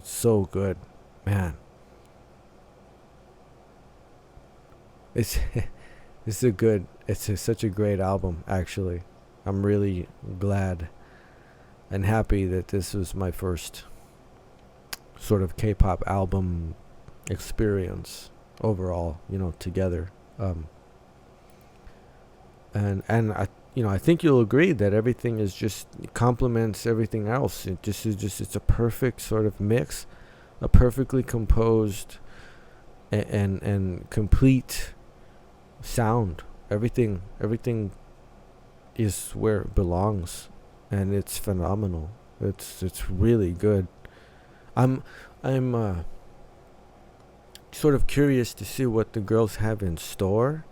so good, man. It's such a great album, actually. I'm really glad and happy that this was my first sort of K-pop album experience overall, together. And I think you'll agree that everything is just complements everything else. It's a perfect sort of mix, a perfectly composed and complete sound. Everything is where it belongs, and it's phenomenal. It's really good. I'm sort of curious to see what the girls have in store,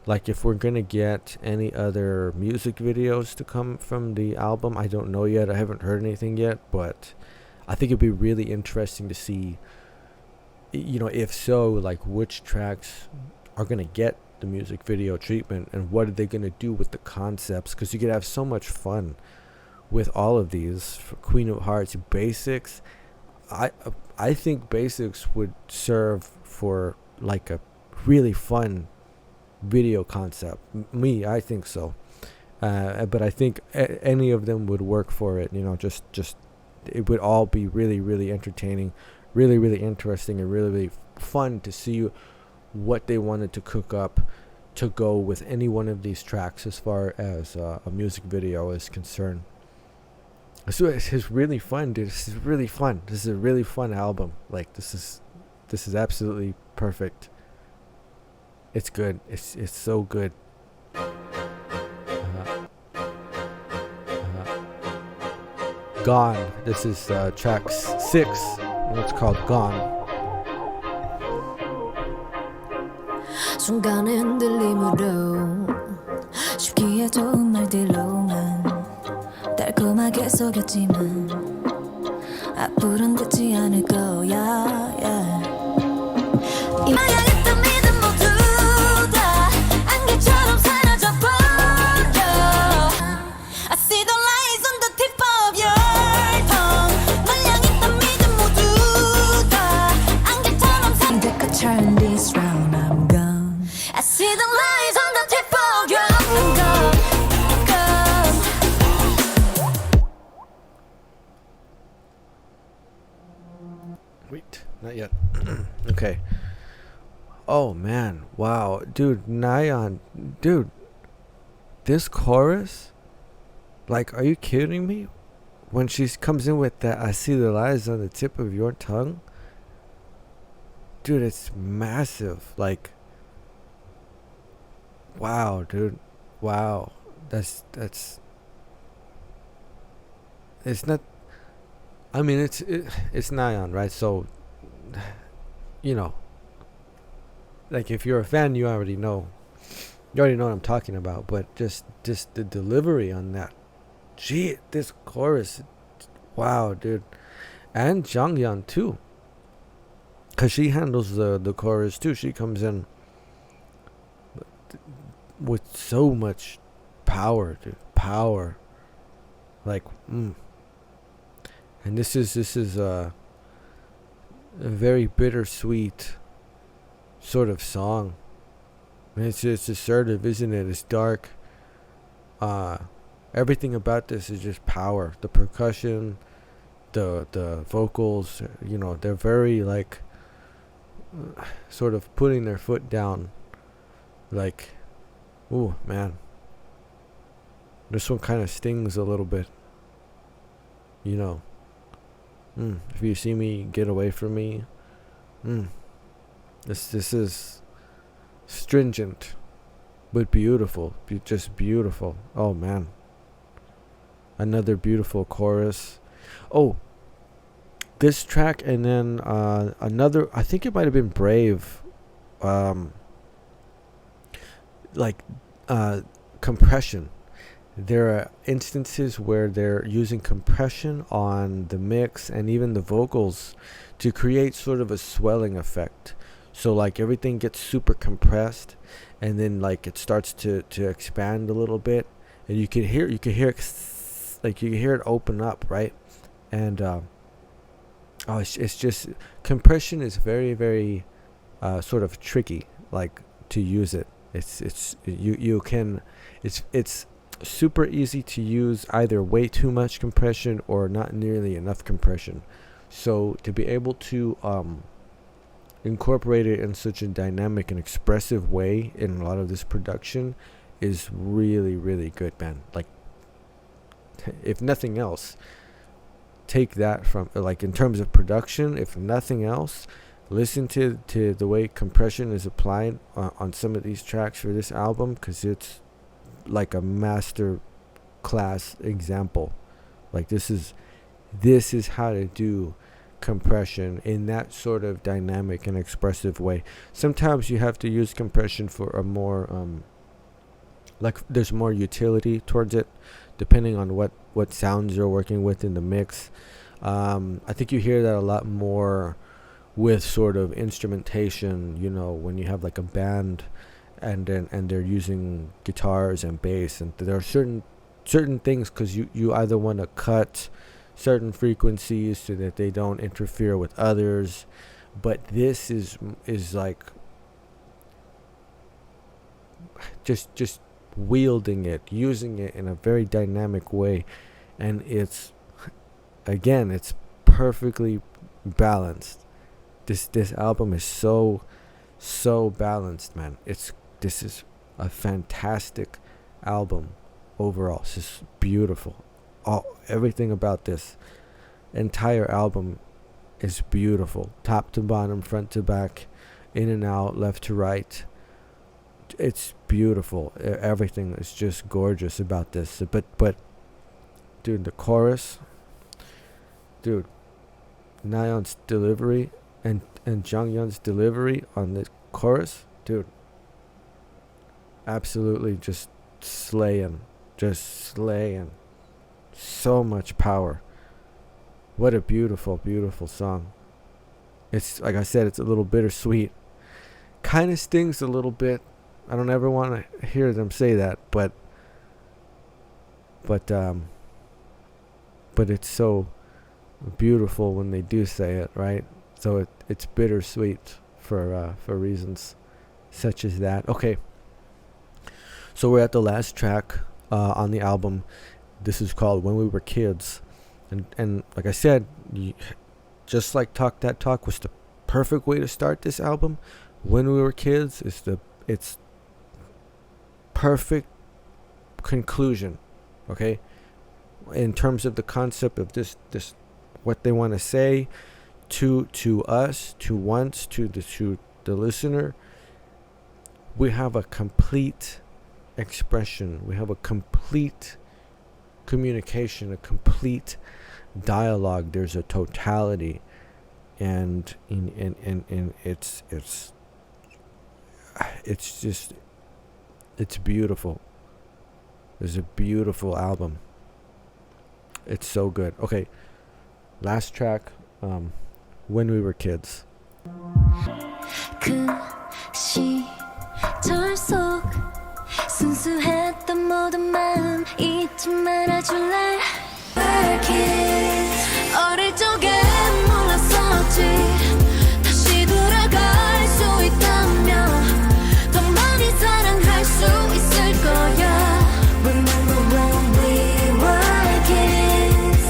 like if we're gonna get any other music videos to come from the album. I don't know yet. I haven't heard anything yet, but I think it'd be really interesting to see, if so, like which tracks are gonna get the music video treatment, and what are they gonna do with the concepts, because you could have so much fun with all of these. For Queen of Hearts, Basics, I think Basics would serve for like a really fun video concept. I think so. But I think any of them would work for it. Just it would all be really, really entertaining, really, really interesting, and really, really fun to see what they wanted to cook up to go with any one of these tracks as far as a music video is concerned. So it's really fun, dude. This is really fun. This is a really fun album. Like this is absolutely perfect. It's good. It's so good. Gone. This is track 6. And it's called Gone. 순간의 흔들림으로 쉽기에 좋은 말들로만 달콤하게 속였지만 앞으로는 듣지 않을 거야, yeah. 향했던 믿음 모두 다 안개처럼 사라져 버려. I see the lies on the tip of your tongue. 널 향했던 믿음 모두 다 안개처럼 사라져 버려. Turn this round, I'm gone. I see the lies on the tip of your tongue. I'm gone. Wait, not yet. Okay. Oh man, wow, dude, Nayeon, dude, this chorus, like, are you kidding me? When she comes in with that, I see the lies on the tip of your tongue, dude, it's massive. Like, wow, dude, wow, that's it's not. I mean, it's Nayeon, right? So, like if you're a fan, you already know what I'm talking about. But just the delivery on that, gee, this chorus, wow, dude, and Jonghyun too, cause she handles the chorus too. She comes in with so much power, dude, power, like, and this is a very bittersweet sort of song. It's assertive, isn't it? It's dark. Everything about this is just power. The percussion, the vocals, they're very like sort of putting their foot down. Like, ooh, man. This one kind of stings a little bit. If you see me, get away from me. This is stringent, but beautiful. Just beautiful. Oh man. Another beautiful chorus. Oh, this track, and then another. I think it might have been Brave. Compression. There are instances where they're using compression on the mix and even the vocals to create sort of a swelling effect. So like everything gets super compressed, and then like it starts to expand a little bit, and you can hear like you can hear it open up, right? And it's just compression is very very sort of tricky, like to use it. It's super easy to use either way too much compression or not nearly enough compression. So to be able to incorporate it in such a dynamic and expressive way in a lot of this production is really really good, man. Like if nothing else, take that from, like, in terms of production, if nothing else, listen to the way compression is applied on some of these tracks for this album, because it's like a master class example. Like this is how to do compression in that sort of dynamic and expressive way. Sometimes you have to use compression for a more like there's more utility towards it, depending on what sounds you're working with in the mix. I think you hear that a lot more with sort of instrumentation, you know, when you have like a band and they're using guitars and bass, and there are certain things, because you either want to cut certain frequencies so that they don't interfere with others, but this is like just wielding it, using it in a very dynamic way, and it's perfectly balanced. This album is so balanced, man. This is a fantastic album overall. It's just beautiful. Everything about this entire album is beautiful, top to bottom, front to back, in and out, left to right. It's beautiful. Everything is just gorgeous about this. But dude, the chorus, dude, Nayeon's delivery and Jonghyun's delivery on the chorus, dude, absolutely just slaying. So much power. What a beautiful, beautiful song. It's like I said, it's a little bittersweet. Kind of stings a little bit. I don't ever want to hear them say that, but it's so beautiful when they do say it, right? So it's bittersweet for reasons such as that. Okay, so we're at the last track on the album. This is called When We Were Kids, and like I said, just like Talk That Talk was the perfect way to start this album. When We Were Kids is it's perfect conclusion, okay, in terms of the concept of this what they want to say to us, to the listener. We have a complete expression, we have a complete communication, a complete dialogue. There's a totality, and it's just, it's beautiful. It's a beautiful album. It's so good. Okay, last track, When We Were Kids. 그 시절 속 순수했던 모든 마음 잊지 말아줄래. We're kids. 어릴 적엔 몰랐었지. 다시 돌아갈 수 있다면 더 많이 사랑할 수 있을 거야. Remember when we were kids.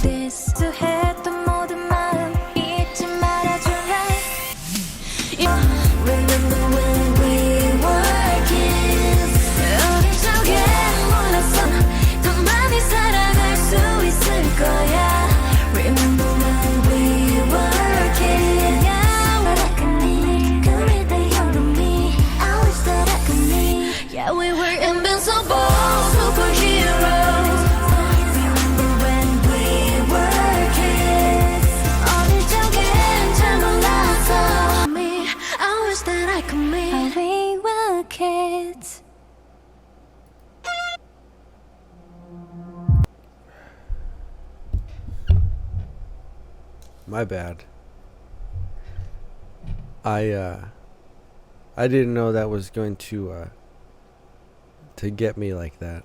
This 했던 모든 마음 잊지 말아줄래. Remember when we were kids. 어릴 적엔 몰랐어. 더 많이 사랑할 수 있을 거야. Remember when we were kids. 그릴 때 여름이 I wish that I could meet. Yeah, we were invincible superheroes. Remember when we were kids. 어릴 적엔 잘 몰랐어. Me, I wish that I could meet. We were kids. My bad. I didn't know that was going to get me like that.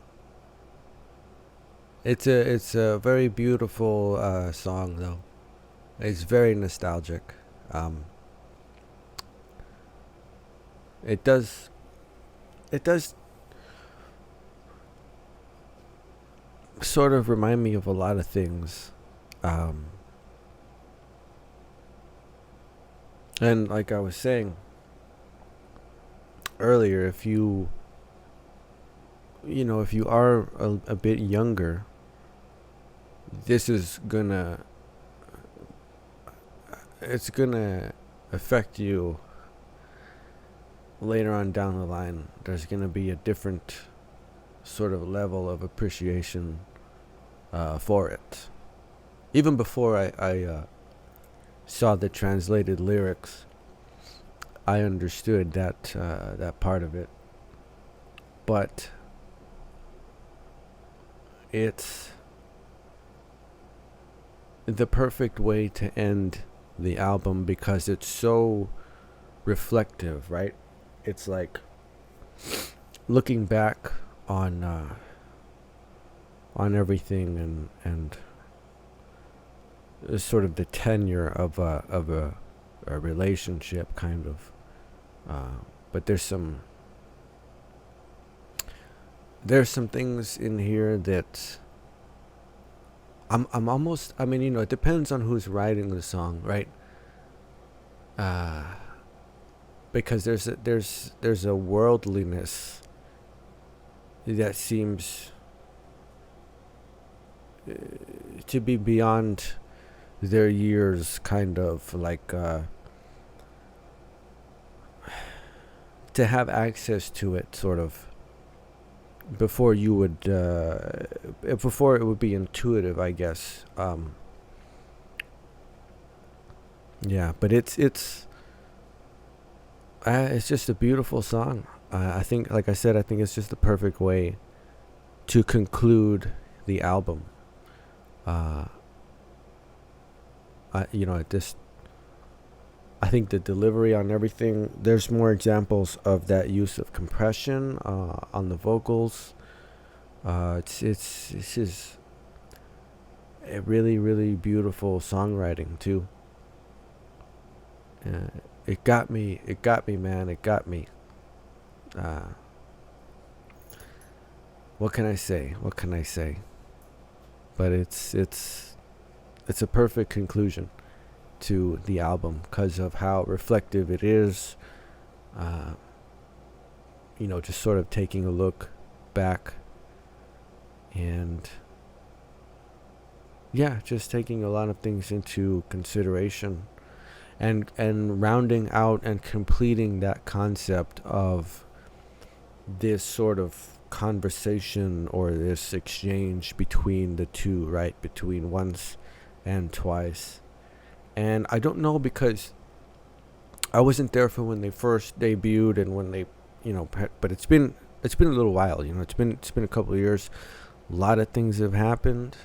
It's a very beautiful song though. It's very nostalgic. It does sort of remind me of a lot of things. And like I was saying earlier, if you are a bit younger, this is it's gonna affect you later on down the line. There's gonna be a different sort of level of appreciation for it. Even before I saw the translated lyrics, I understood that part of it. But it's the perfect way to end the album because it's so reflective, right? It's like looking back on everything and sort of the tenure of a relationship, kind of. But there's some things in here that I'm almost, I mean, it depends on who's writing the song, right? Because there's a worldliness that seems to be beyond their years, kind of like to have access to it, sort of, before you would before it would be intuitive, I guess. Yeah, but it's just a beautiful song. I think, like I said, I think it's just the perfect way to conclude the album. I think the delivery on everything, there's more examples of that use of compression on the vocals. This is a really, really beautiful songwriting too. It got me, man. It got me. What can I say? But it's a perfect conclusion to the album because of how reflective it is. Just sort of taking a look back and just taking a lot of things into consideration and rounding out and completing that concept of this sort of conversation or this exchange between the two, right? Between once and twice. And I don't know, because I wasn't there for when they first debuted and when they, but it's been a little while, it's been a couple of years. A lot of things have happened,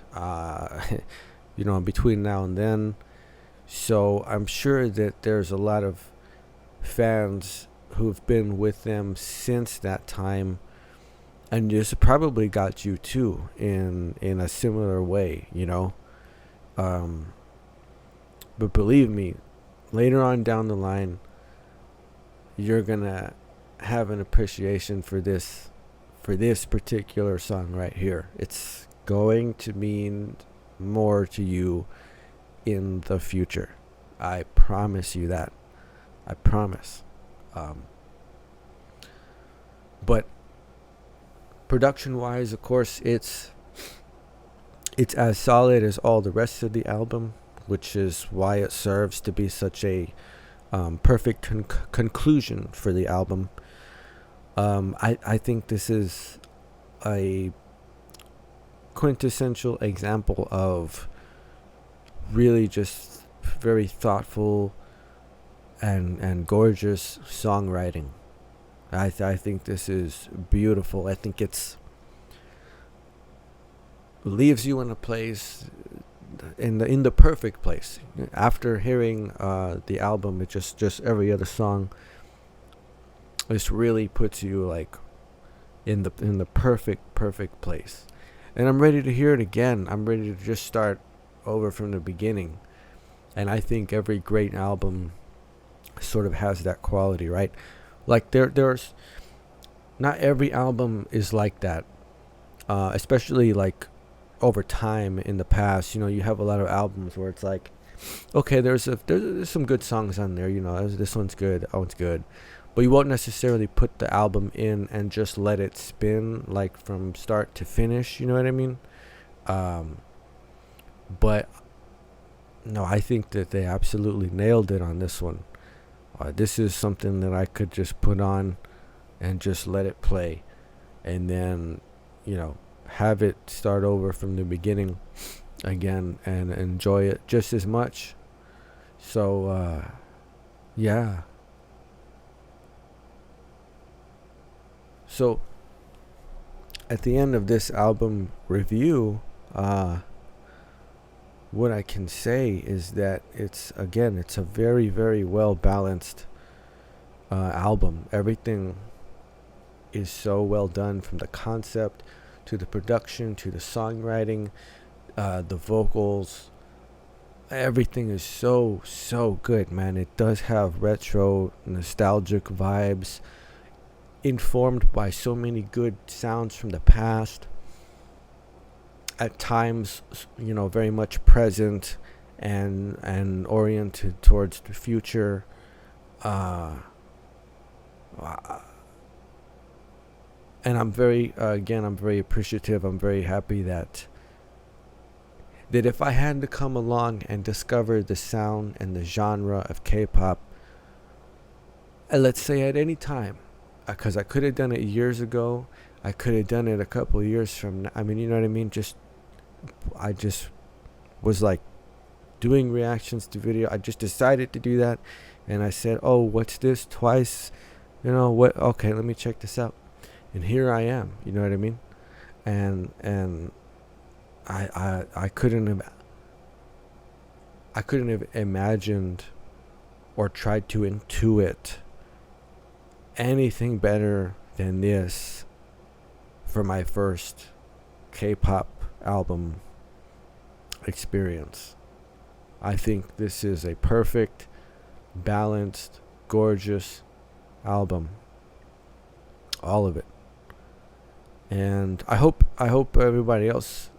between now and then. So I'm sure that there's a lot of fans who've been with them since that time, and this probably got you too in a similar way, But believe me, later on down the line, you're gonna have an appreciation for this particular song right here. It's going to mean more to you in the future. I promise you that. I promise. But production-wise, of course, it's as solid as all the rest of the album, which is why it serves to be such a perfect conclusion for the album. I think this is a quintessential example of really just very thoughtful and gorgeous songwriting. I think this is beautiful. I think it's leaves you in a place in the perfect place. After hearing the album, it just every other song, this really puts you like in the perfect place. And I'm ready to hear it again. I'm ready to just start over from the beginning. And I think every great album sort of has that quality, right? Like there's not every album is like that, especially like over time in the past. You have a lot of albums where it's like, okay, there's some good songs on there. This one's good, that one's good, but you won't necessarily put the album in and just let it spin like from start to finish. You know what I mean? But no, I think that they absolutely nailed it on this one. This is something that I could just put on and just let it play, and then have it start over from the beginning again and enjoy it just as much. So yeah. So at the end of this album review, what I can say is that it's a very, very well balanced album. Everything is so well done, from the concept to the production to the songwriting, the vocals. Everything is so good, man. It does have retro, nostalgic vibes, informed by so many good sounds from the past. At times, very much present and oriented towards the future. And I'm very appreciative. I'm very happy that if I had to come along and discover the sound and the genre of K-pop, let's say at any time, because I could have done it years ago, I could have done it a couple of years from now. I mean, you know what I mean? I just was like doing reactions to video. I just decided to do that, and I said, "Oh, what's this? Twice? What? Okay, let me check this out." And here I am. You know what I mean? And I couldn't have imagined or tried to intuit anything better than this for my first K-pop album experience. I think this is a perfect, balanced, gorgeous album. All of it. And I hope everybody else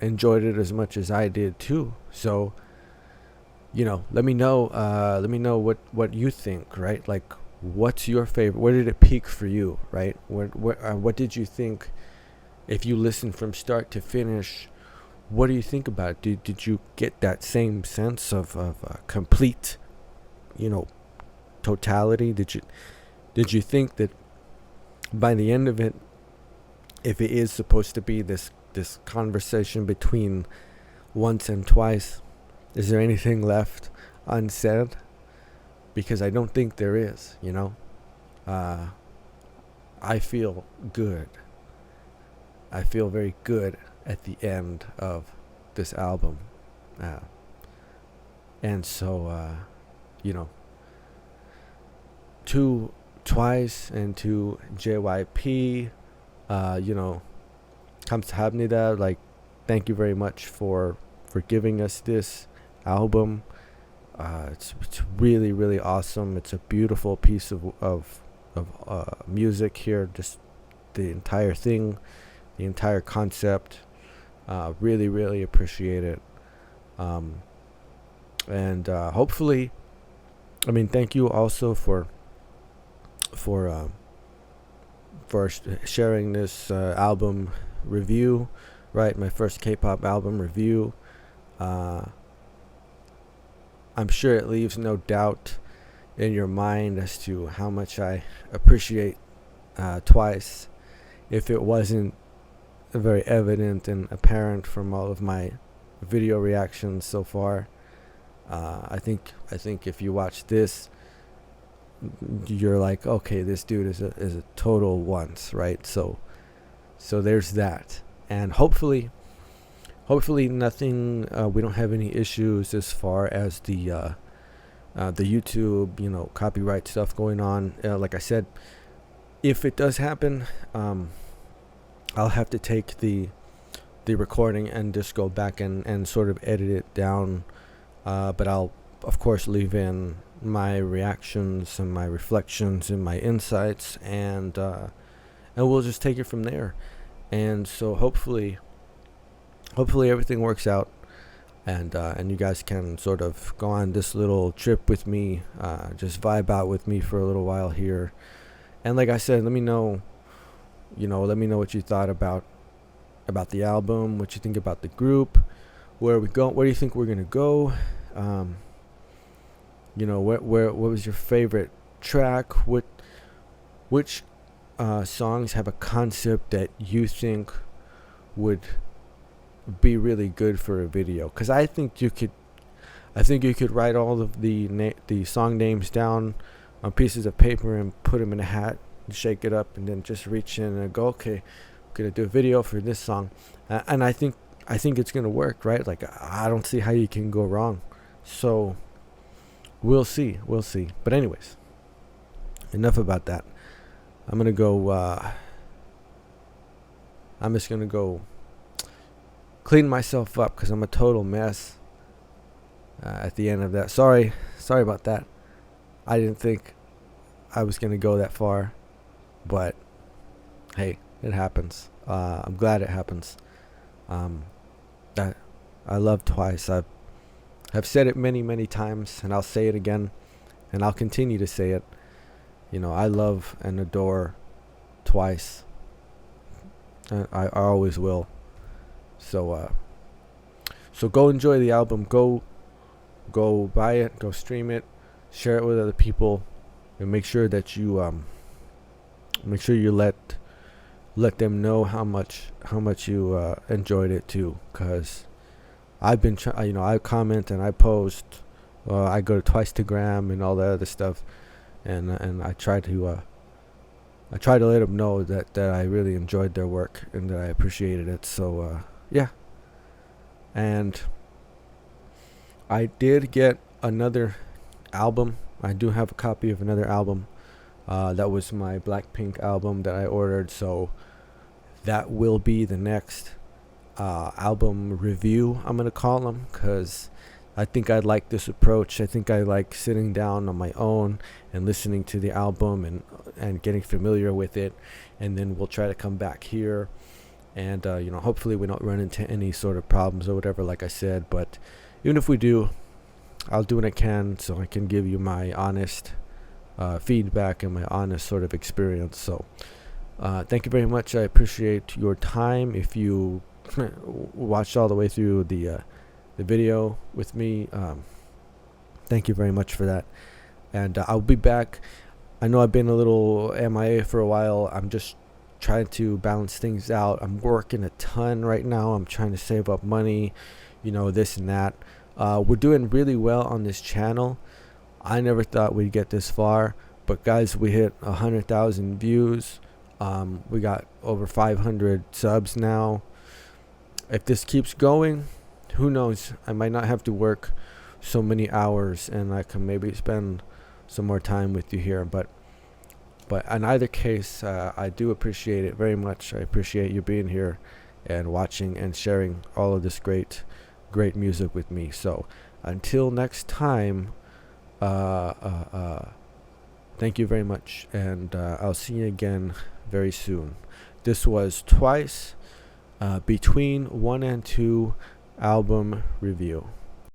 enjoyed it as much as I did too. So, let me know what you think, right? Like, what's your favorite? Where did it peak for you, right? What did you think? If you listen from start to finish, what do you think about it? Did you get that same sense of complete, totality? Did you think that by the end of it, if it is supposed to be this conversation between once and twice, is there anything left unsaid? Because I don't think there is. I feel good. I feel very good at the end of this album. And so, to Twice and to JYP, 감사합니다. Like, thank you very much for giving us this album. It's really, really awesome. It's a beautiful piece of music here. Just the entire thing. The entire concept, really, really appreciate it. And hopefully, thank you also for sharing this album review, right? My first K-pop album review. I'm sure it leaves no doubt in your mind as to how much I appreciate Twice. If it wasn't very evident and apparent from all of my video reactions so far, I think if you watch this, you're like, okay, this dude is a total once, right? So there's that, and hopefully hopefully nothing. We don't have any issues as far as the YouTube, copyright stuff going on. Like I said, if it does happen, I'll have to take the recording and just go back and sort of edit it down. But I'll of course leave in my reactions and my reflections and my insights, and we'll just take it from there. And so hopefully everything works out, and you guys can sort of go on this little trip with me, just vibe out with me for a little while here. And like I said, let me know what you thought about the album, what you think about the group, where we go, where do you think we're gonna go, what was your favorite track, which songs have a concept that you think would be really good for a video. Because I think you could write all of the song names down on pieces of paper and put them in a hat and shake it up, and then just reach in and go, okay, I'm gonna do a video for this song. And I think it's gonna work, right? Like, I don't see how you can go wrong. So we'll see. But anyways, enough about that. I'm gonna go. I'm just gonna go clean myself up because I'm a total mess. At the end of that, sorry about that. I didn't think I was gonna go that far, but hey, it happens. I'm glad it happens. That I love Twice. I've said it many times, and I'll say it again, and I'll continue to say it. I love and adore Twice. I always will. So go enjoy the album. Go buy it. Go stream it. Share it with other people, and make sure that you let them know how much you enjoyed it too. Cause I've been I comment and I post. I go to Twice-tagram and all that other stuff, and I try to let them know that I really enjoyed their work and that I appreciated it. So yeah. And I did get another album. I do have a copy of another album. That was my Blackpink album that I ordered. So that will be the next album review, I'm going to call them, because I think I like this approach. I think I like sitting down on my own and listening to the album and getting familiar with it. And then we'll try to come back here. And, hopefully we don't run into any sort of problems or whatever, like I said. But even if we do, I'll do what I can so I can give you my honest feedback and my honest sort of experience. So thank you very much. I appreciate your time. If you watched all the way through the video with me, thank you very much for that. And I'll be back. I know I've been a little MIA for a while. I'm just trying to balance things out. I'm working a ton right now. I'm trying to save up money, this and that. We're doing really well on this channel. I never thought we'd get this far, but guys, we hit 100,000 views. We got over 500 subs now. If this keeps going, who knows? I might not have to work so many hours, and I can maybe spend some more time with you here. But in either case, I do appreciate it very much. I appreciate you being here and watching and sharing all of this great music with me. So until next time, thank you very much, and I'll see you again very soon. This was Twice, Between 1 and 2 album review.